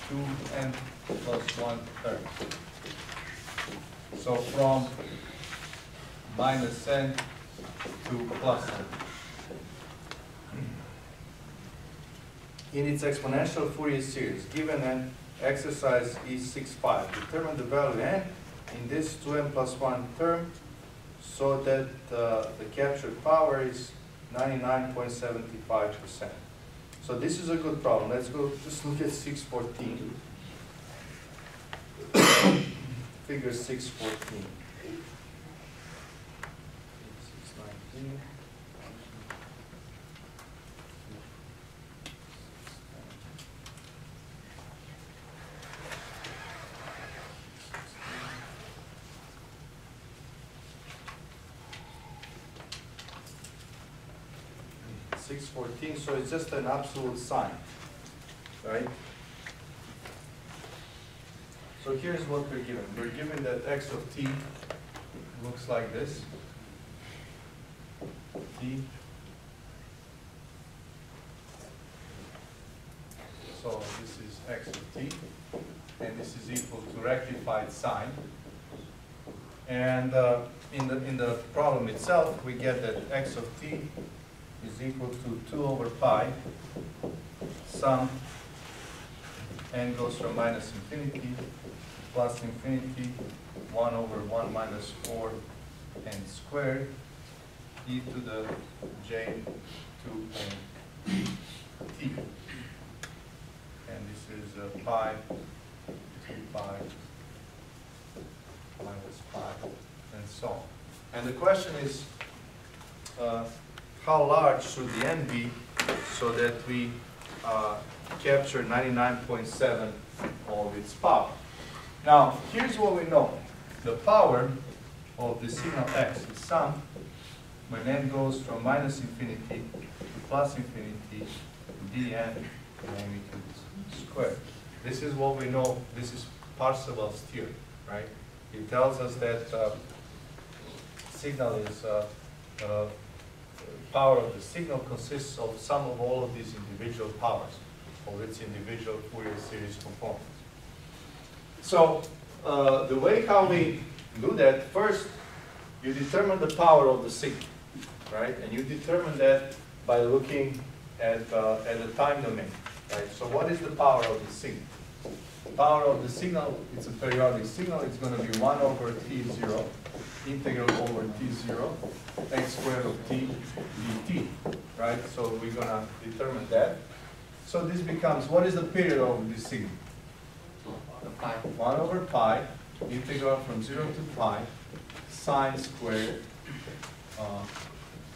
2n plus 1 terms. So from minus n to plus n. In its exponential Fourier series, given an exercise E65, determine the value n in this 2n plus 1 term so that the captured power is 99.75%. So this is a good problem. Let's go just look at 614. Figure 614. 619. So it's just an absolute sign, right? So here's what we're given. We're given that x of t looks like this. T. So this is x of t, and this is equal to rectified sign. And in the problem itself, we get that x of t is equal to 2 over pi, sum, n goes from minus infinity, plus infinity, 1 over 1 minus 4 n squared, e to the j 2n t. And this is pi, 2 pi, minus pi, and so on. And the question is, how large should the n be so that we capture 99.7 of its power? Now, here's what we know. The power of the signal x is sum when n goes from minus infinity to plus infinity to dn magnitude squared. This is what we know. This is Parseval's theory, right? It tells us that signal is power of the signal consists of sum of all of these individual powers of its individual Fourier series components. So the way how we do that, first you determine the power of the signal, right? And you determine that by looking at the time domain, right? So what is the power of the signal? The power of the signal, it's a periodic signal, it's going to be 1 over t0, integral over t0, x squared of t dt, right? So we're going to determine that. So this becomes, what is the period of this signal? 1 over pi, integral from 0 to pi, sine squared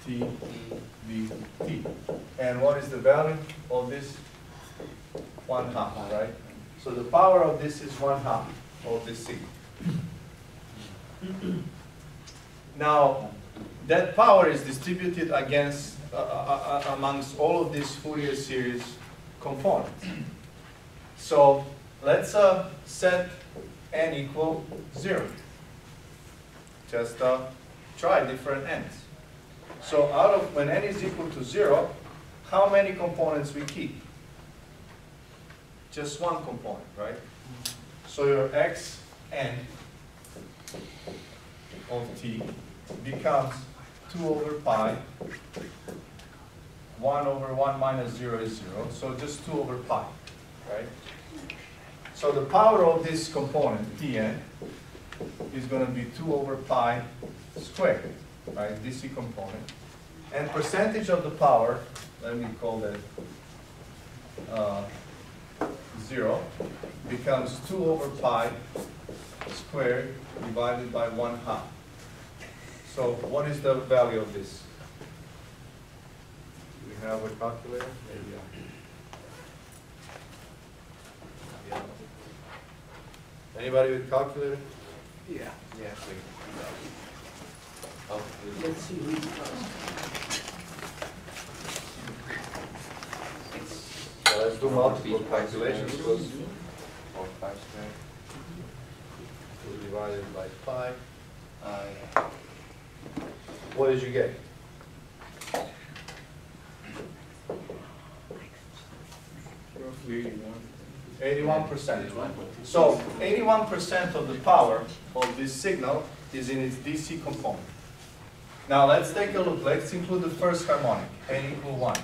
t dt. And what is the value of this? 1/2, right? So the power of this is 1/2 of this signal. Now, that power is distributed against amongst all of these Fourier series components. So let's set n equal 0. Just try different n's. So out of when n is equal to 0, how many components we keep? Just one component, right? So your xn of t becomes 2 over pi, 1 over 1 minus 0 is 0, so just 2 over pi, right? So the power of this component, Tn, is going to be 2 over pi squared, right? DC component. And percentage of the power, let me call that 0, becomes 2 over pi squared divided by 1/2. So what is the value of this? Do we have a calculator? Maybe. Yeah. Anybody with calculator? Yeah. Yeah, Let's see who So let's do multiple calculations. 4 pi squared. 2 divided by pi. What did you get? Roughly 81%. So 81% of the power of this signal is in its DC component. Now let's take a look. Let's include the first harmonic, n equal 1.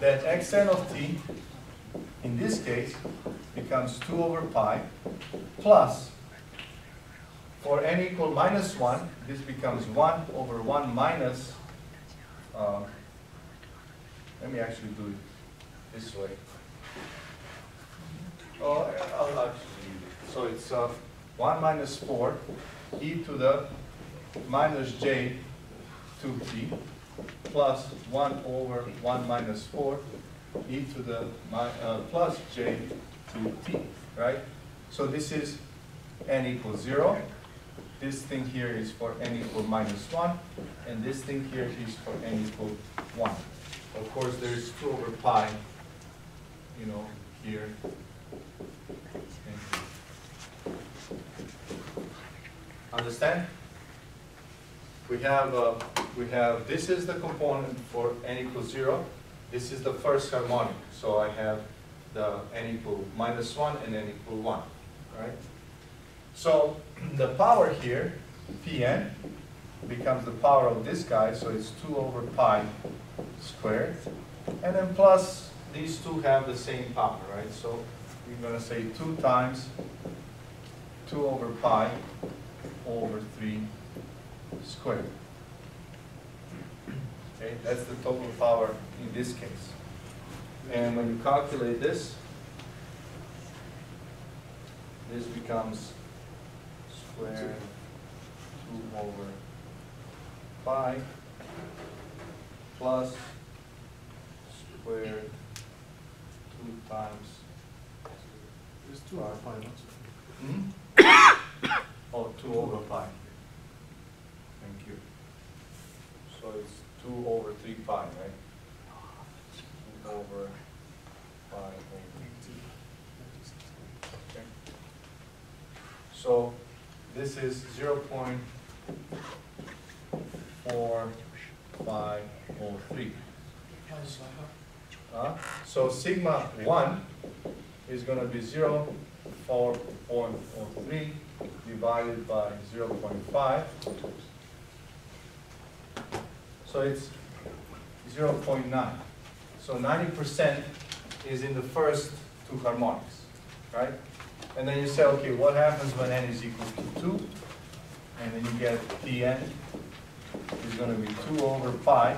That xn of t, in this case, becomes 2 over pi plus, for n equal minus 1, this becomes 1 over 1 minus, let me actually do it this way. Oh, I'll actually use it. So it's 1 minus 4 e to the minus j 2t plus 1 over 1 minus 4 e to the plus j 2t, right? So this is n equals 0. This thing here is for n equal minus 1, and this thing here is for n equal 1. Of course, there's 2 over pi, you know, here. And here. Understand? We have this is the component for n equals 0. This is the first harmonic. So I have the n equal minus 1 and n equal 1, right? So the power here, Pn, becomes the power of this guy, so it's 2 over pi squared. And then plus, these two have the same power, right? So we're going to say 2 times 2 over pi over 3 squared. Okay, that's the total power in this case. And when you calculate this, this becomes square 2 over pi plus square 2 times. It's 2 over pi, not Oh, 2 over pi. Thank you. So it's 2 over 3 pi, right? 2 over pi over 2. Okay. So this is 0.4503. So sigma 1 is going to be 0.403 divided by 0.5. So it's 0.9. So 90% is in the first two harmonics, right? And then you say, okay, what happens when n is equal to 2? And then you get Pn is going to be 2 over pi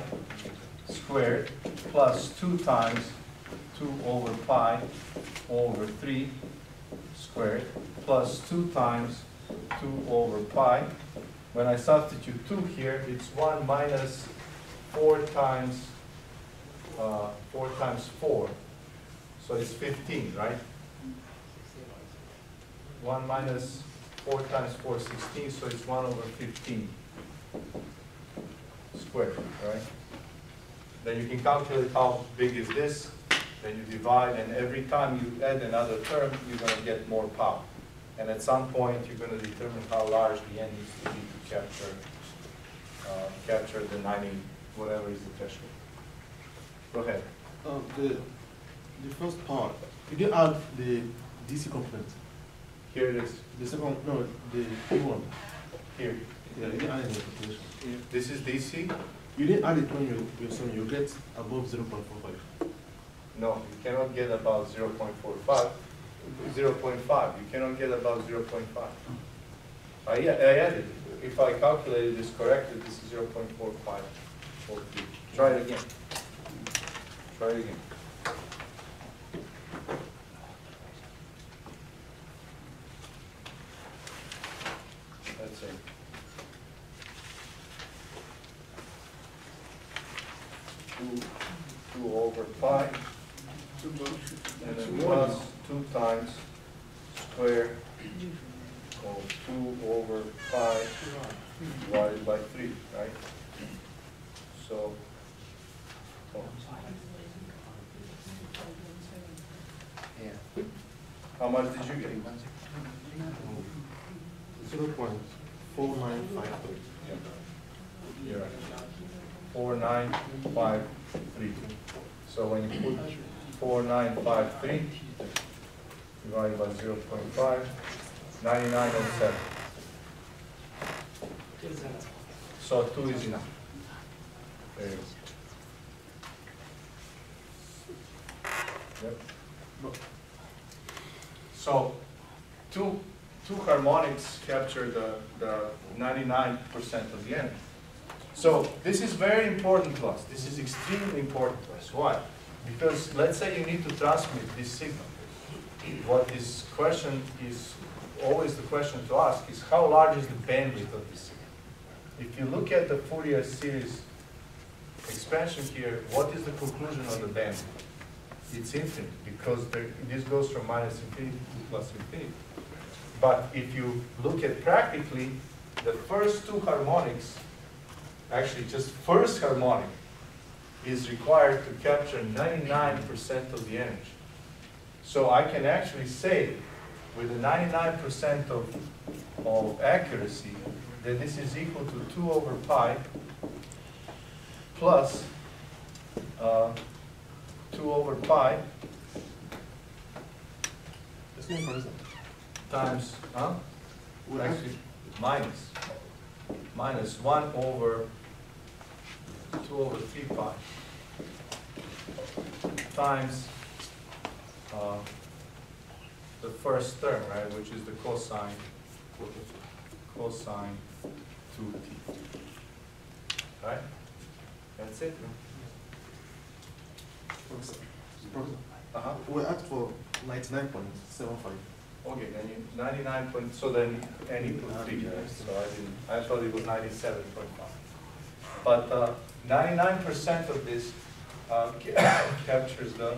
squared plus 2 times 2 over pi over 3 squared plus 2 times 2 over pi. When I substitute 2 here, it's 1 minus 4 times 4. So it's 15, right? 1 minus 4 times 4 is 16, so it's 1 over 15 squared, right? Then you can calculate how big is this, then you divide, and every time you add another term, you're going to get more power. And at some point, you're going to determine how large the n needs to be to capture the 90, whatever is the threshold. Go ahead. The first part, you didn't add the DC component. Here it is. The second, no, the P1. Here. Yeah, you didn't add any calculation. This is DC? You didn't add it when you sum, you get above 0.45. No, you cannot get about 0.45. 0.5. You cannot get about 0.5. I added. If I calculated this correctly, this is 0.45. Try it again. Try it again. Let's see. Two over pi, and then plus 2 times square of 2 over pi divided by 3, right? So, how much did you get? 0.4953. You're right. 4953. So when you put 4953 divided by 0.5, 9907. So 2 is enough. There you go. Yep. So two harmonics capture the 99% of the energy. So this is very important to us. This is extremely important to us. Why? Because let's say you need to transmit this signal. What this question is always the question to ask is how large is the bandwidth of this signal? If you look at the Fourier series expansion here, what is the conclusion of the bandwidth? It's infinite because this goes from minus infinity to plus infinity. But if you look at practically, the first two harmonics, actually just first harmonic, is required to capture 99% of the energy. So I can actually say with a 99% of accuracy that this is equal to 2 over pi plus 2 over pi times, actually minus 1 over 2 over 3 pi times the first term, right, which is the cosine 2t. Right? That's it. We asked for 99.75. Okay, then you 99 point, so then n equals 3, right? So I thought it was 97.5. But 99% of this captures the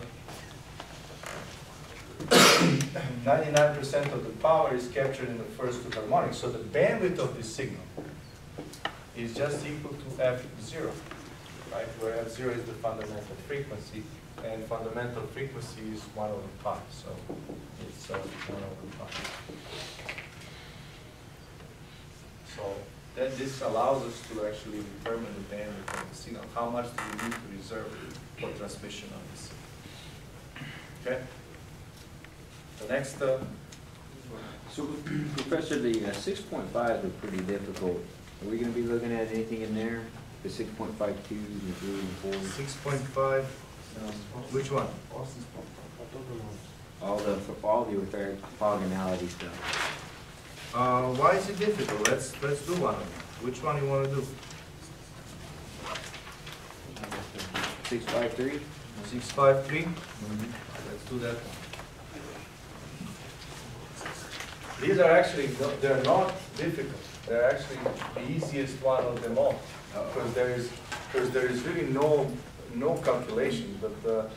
99% of the power is captured in the first two harmonics. So the bandwidth of this signal is just equal to f0, right? Where f0 is the fundamental frequency, and fundamental frequency is 1 over pi. So it's 1 over pi. So this allows us to actually determine the bandwidth of the signal. How much do we need to reserve for transmission on this signal? Okay? The next. So, Professor, the 6.5s are pretty difficult. Are we going to be looking at anything in there? The 6.52 and 3 and 4? 6.5. Which one? All the orthogonality stuff. Why is it difficult? Let's do one of them. Which one you want to do? 653? 653? Let's do that. These are actually, they're not difficult. They're actually the easiest one of them all. Because there is really no calculation, but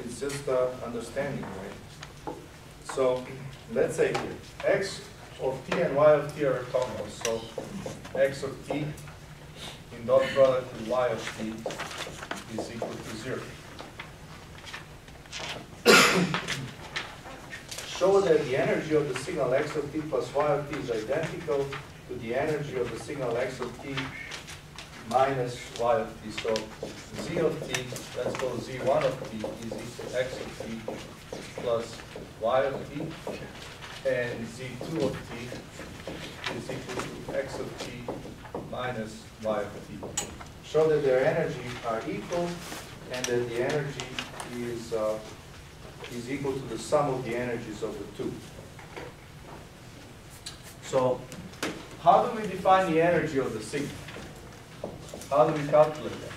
it's just understanding, right? So let's say here, x of t and y of t are orthogonal. So x of t in dot product with y of t is equal to 0. Show that the energy of the signal x of t plus y of t is identical to the energy of the signal x of t minus y of t. So z of t, let's call z1 of t, is equal to x of t plus y of t, and z2 of t is equal to x of t minus y of t. Show that their energies are equal and that the energy is equal to the sum of the energies of the two. So how do we define the energy of the signal? How do we calculate that?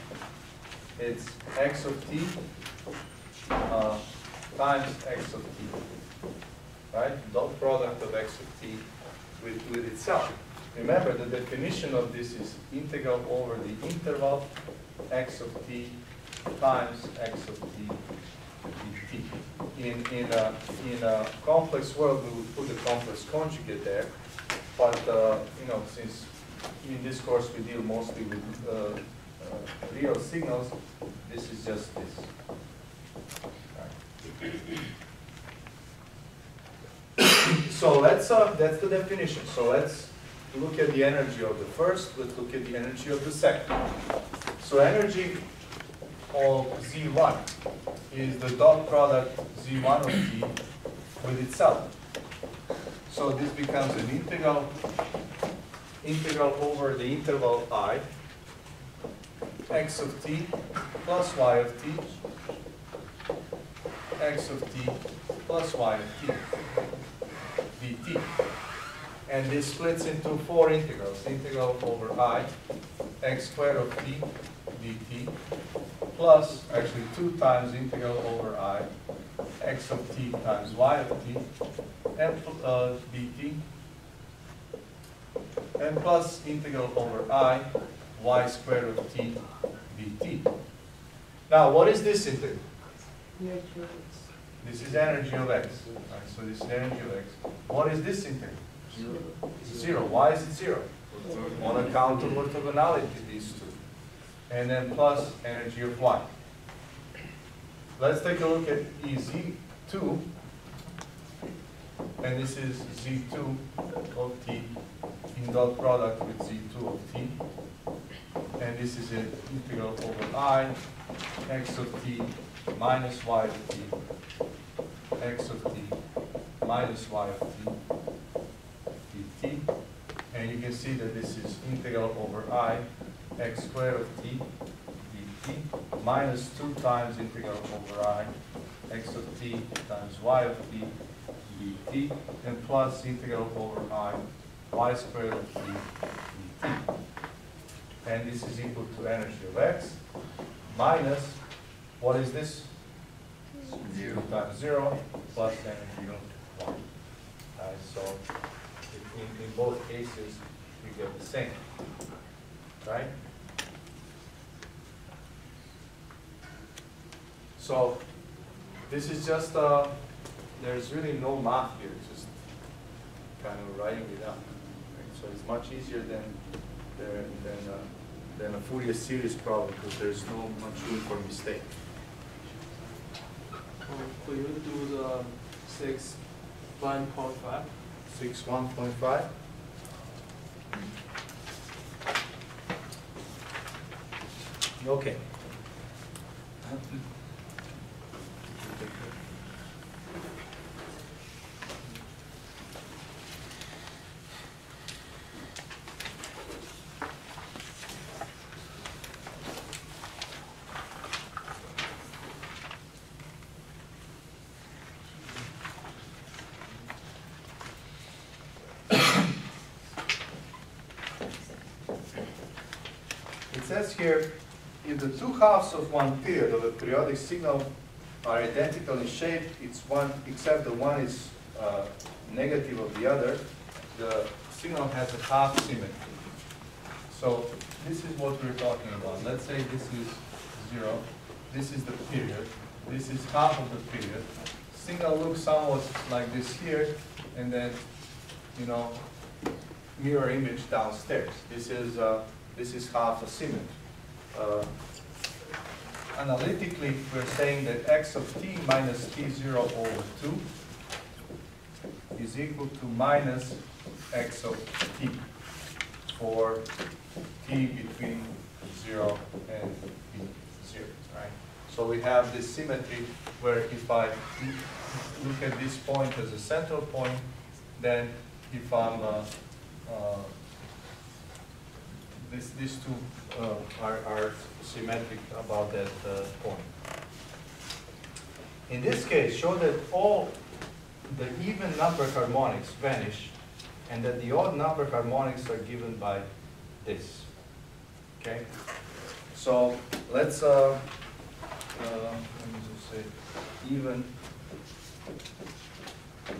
It's x of t times x of t, right? Dot product of x of t with itself. Remember, the definition of this is integral over the interval x of t times x of t dt. In a complex world, we would put the complex conjugate there, but since in this course we deal mostly with real signals, this is just this. Right. So that's the definition. So let's look at the energy of the first. Let's look at the energy of the second. So energy of Z1 is the dot product Z1 of t with itself. So this becomes an integral over the interval I, x of t plus y of t, x of t plus y of t, dt. And this splits into four integrals. Integral over I, x squared of t dt, plus actually 2 times integral over I, x of t times y of t, and dt, and plus integral over I, y squared of t dt. Now, what is this integral? This is energy of x. Right, so this is energy of x. What is this integral? 0. Why is it 0? On account of orthogonality, these two. And then plus energy of y. Let's take a look at Ez2. And this is Z2 of t in dot product with Z2 of t. And this is an integral over I, x of t minus y of t, x of t minus y of t, dt. And you can see that this is integral over I, x squared of t, dt, minus 2 times integral over I, x of t times y of t, dt, and plus integral over I, y squared of t, dt. And this is equal to energy of x minus, what is this? 0 times 0 plus energy of y. So in both cases, we get the same, right? So this is just, there's really no math here, it's just kind of writing it out. Right? So it's much easier than a Fourier series problem because there's no much room for mistake. So you will do the 6.1.5. 6.1.5. Okay. says here, if the two halves of one period of a periodic signal are identical in shape, it's one, except the one is negative of the other, the signal has a half symmetry. So this is what we're talking about. Let's say this is 0, this is the period, this is half of the period. Signal looks somewhat like this here, and then, you know, mirror image downstairs. This is half a symmetry. Analytically, we're saying that x of t minus t0 over 2 is equal to minus x of t for t between 0 and b0, right? So we have this symmetry where if I look at this point as a central point, then if I'm these two are symmetric about that point. In this case, show that all the even number harmonics vanish and that the odd number harmonics are given by this. Okay? So let's let me just say even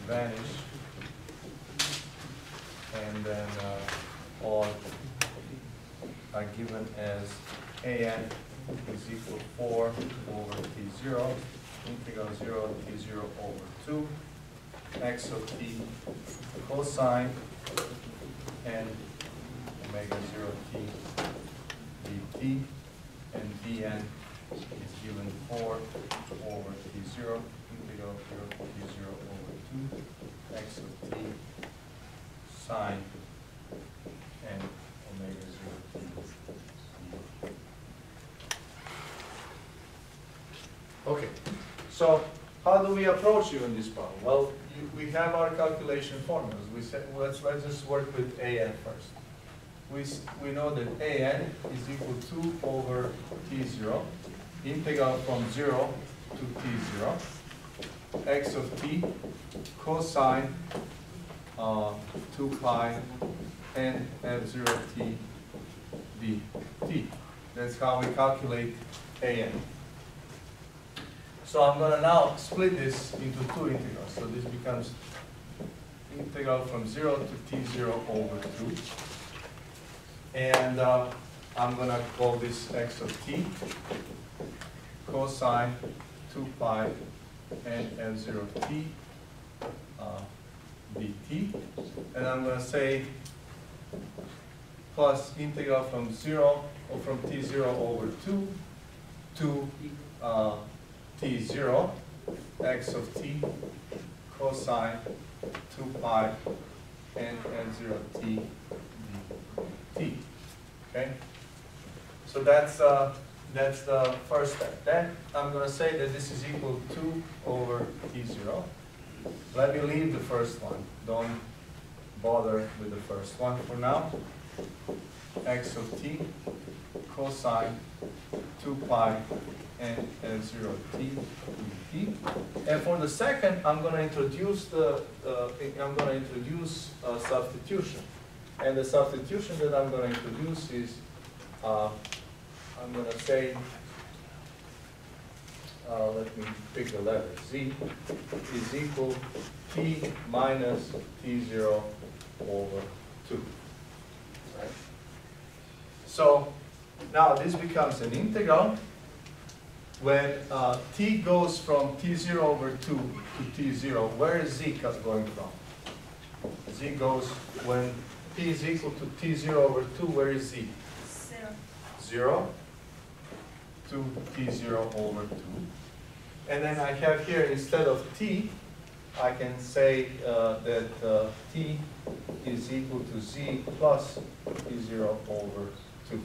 vanish and then odd are given as an is equal to 4 over t0, integral 0 t0 over 2, x of t cosine and omega 0 t dt, and dn is given 4 over t0, integral 0 t0 over 2, x of t sine and omega 0 t. Okay, so how do we approach even this problem? Well, we have our calculation formulas. We said, let's just work with an first. We know that an is equal to 2 over t0, integral from 0 to t0, x of t cosine 2 pi and f0 t dt. That's how we calculate an. So I'm going to now split this into two integrals. So this becomes integral from 0 to t0 over 2. And I'm going to call this x of t cosine 2 pi and f0 t dt. And I'm going to say plus integral from 0 or from t0 over 2 to t0 x of t cosine 2 pi and f0 t dt. Okay? So that's the first step. Then I'm going to say that this is equal to 2 over t0. Let me leave the first one. Don't bother with the first one for now. X of t cosine 2 pi and f0 t dt. And for the second, I'm going to introduce substitution. And the substitution that I'm going to introduce is I'm going to say let me pick the letter. Z is equal t minus t0 over 2. Right? So now this becomes an integral when t goes from t0 over 2 to t0. Where is z going from? Z goes when t is equal to t0 over 2. Where is z? 0 to t0 over 2. And then I have here, instead of t, I can say that t is equal to z plus t0 over 2.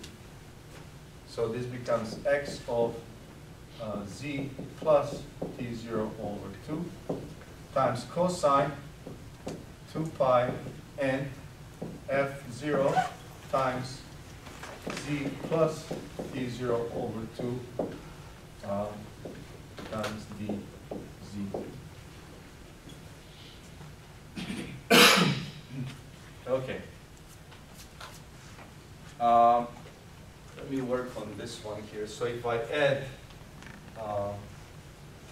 So this becomes x of z plus t0 over 2 times cosine 2 pi n f0 times z plus t0 over 2 times dz. Okay. Let me work on this one here. So if I add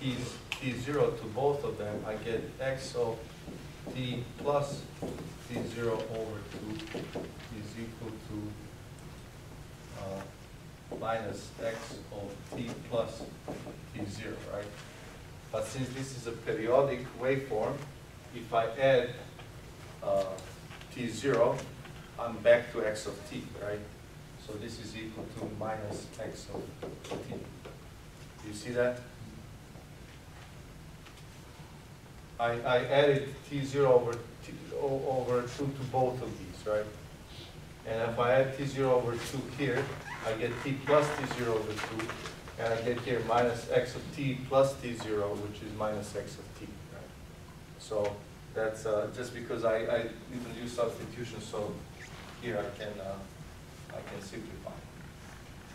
t0 to both of them, I get x of t plus t0 over 2 is equal to minus x of t plus t0, right? But since this is a periodic waveform, if I add t0, I'm back to x of t, right? So this is equal to minus x of t. Do you see that? I added t0 over 2 to both of these, right? And if I add t0 over 2 here, I get t plus t0 over 2. And I get here minus x of t plus t0, which is minus x of t, right? So that's just because I didn't use substitution, so here I can simplify.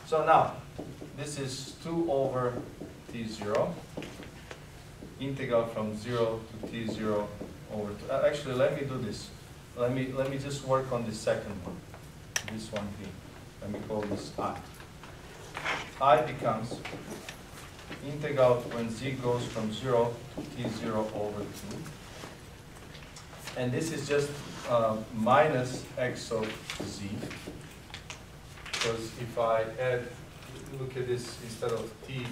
So now, this is 2 over t0, integral from 0 to t0 over 2. Actually, let me do this. Let me just work on the second one, this one here. Let me call this I. I becomes integral when z goes from 0 to t0 over 2. And this is just minus x of z. Because if I add, look at this, instead of t,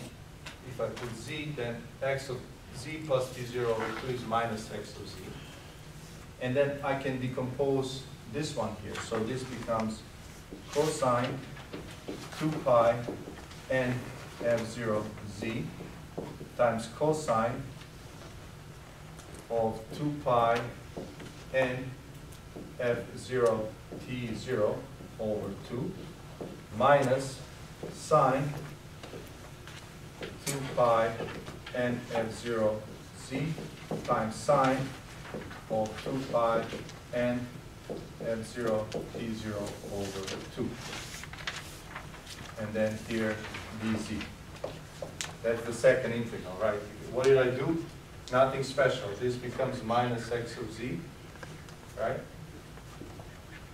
if I put z, then x of z plus t0 over 2 is minus x of z. And then I can decompose this one here. So this becomes cosine 2 pi n f0 z times cosine of 2 pi n f0 t0 over 2 minus sine 2 pi n f0 z times sine of 2 pi n f0 t0 over 2. And then here dz. That's the second integral, right? What did I do? Nothing special. This becomes minus x of z, right?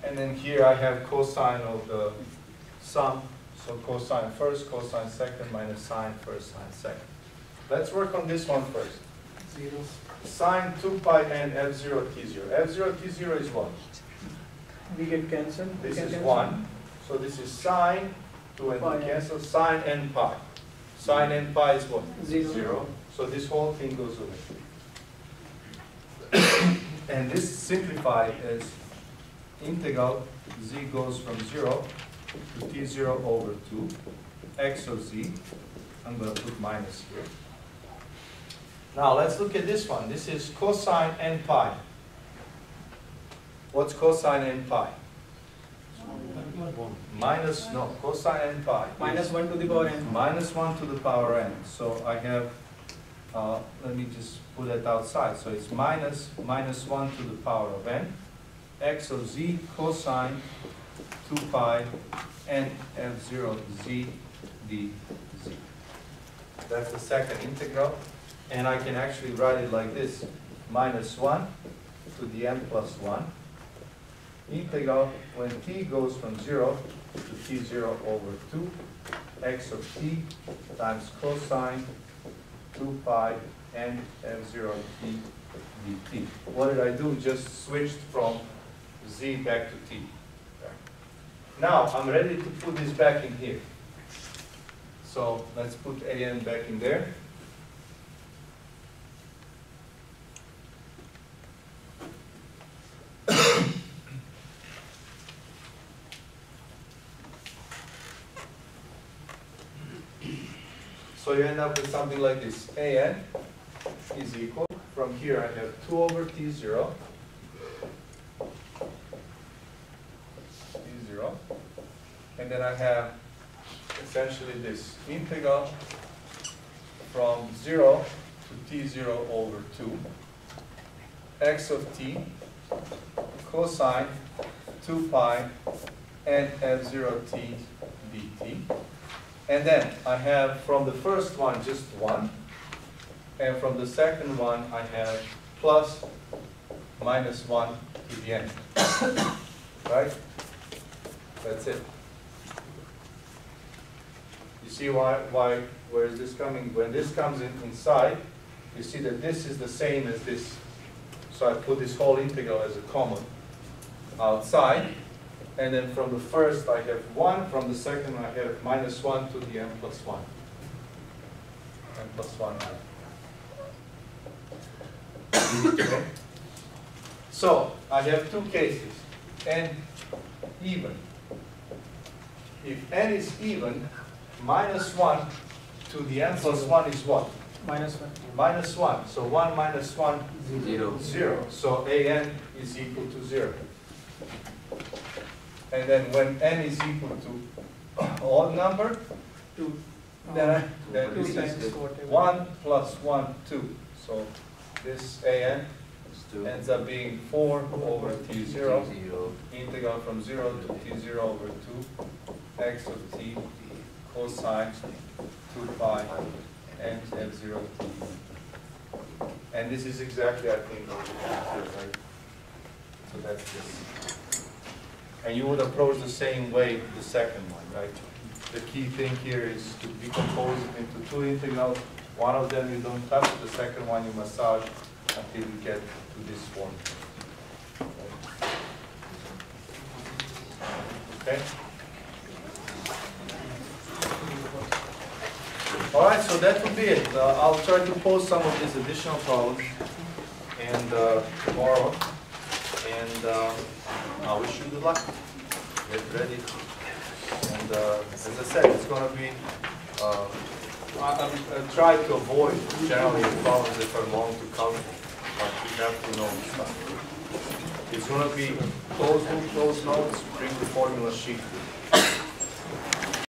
And then here I have cosine of the sum. So cosine first, cosine second, minus sine first, sine second. Let's work on this one first. Zeros. Sine 2 pi n f0 t0. f0 t0 is what? We get cancelled. This is 1. So this is sine 2 and 2 cancel. Sine n pi. Sine n pi is what? 0. So this whole thing goes away. And this simplified as integral z goes from 0 to t0 over 2 x of z. I'm going to put minus here. Now let's look at this one. This is cosine n pi. What's cosine n pi? Minus, no, cosine n pi. Minus 1 to the power n. Minus 1 to the power n. So I have, let me just put it outside. So it's minus 1 to the power of n, x of z cosine 2 pi n f0 z dz. That's the second integral. And I can actually write it like this. Minus 1 to the n plus 1. Integral when t goes from 0 to t0 over 2 x of t times cosine 2 pi n f0 t dt. What did I do? Just switched from z back to t. Now I'm ready to put this back in here. So let's put an back in there. So you end up with something like this. An is equal, from here I have 2 over t0, and then I have essentially this integral from 0 to t0 over 2, x of t cosine 2 pi n f0 t dt. And then I have from the first one just 1, and from the second one I have plus minus 1 to the n. Right? That's it. see where is this coming? When this comes inside, you see that this is the same as this. So I put this whole integral as a common outside. And then from the first I have 1, from the second I have minus 1 to the n plus 1. N plus 1. Okay. So I have two cases, n even. If n is even, minus 1 to the n plus 1 is what? Minus 1. Minus 1. So 1 minus 1, 0. 0. So an is equal to 0. And then when n is equal to odd number, 2. then 2 this times is whatever. 1 plus 1, 2. So this an ends up being 4 over t0, integral from 0 to t0 over 2, x of t cosine 2 pi n f0 t. And this is exactly, I think, what we have here, right? So that's this. And you would approach the same way the second one, right? The key thing here is to decompose it into two integrals. One of them you don't touch, the second one you massage until you get to this form. Okay? All right, so that would be it. I'll try to post some of these additional problems and tomorrow. And I wish you good luck. Get ready. And as I said, it's going to be, I try to avoid generally problems that are long to calculate, but you have to know this stuff. It's going to be closed loop, closed notes, bring the formula sheet.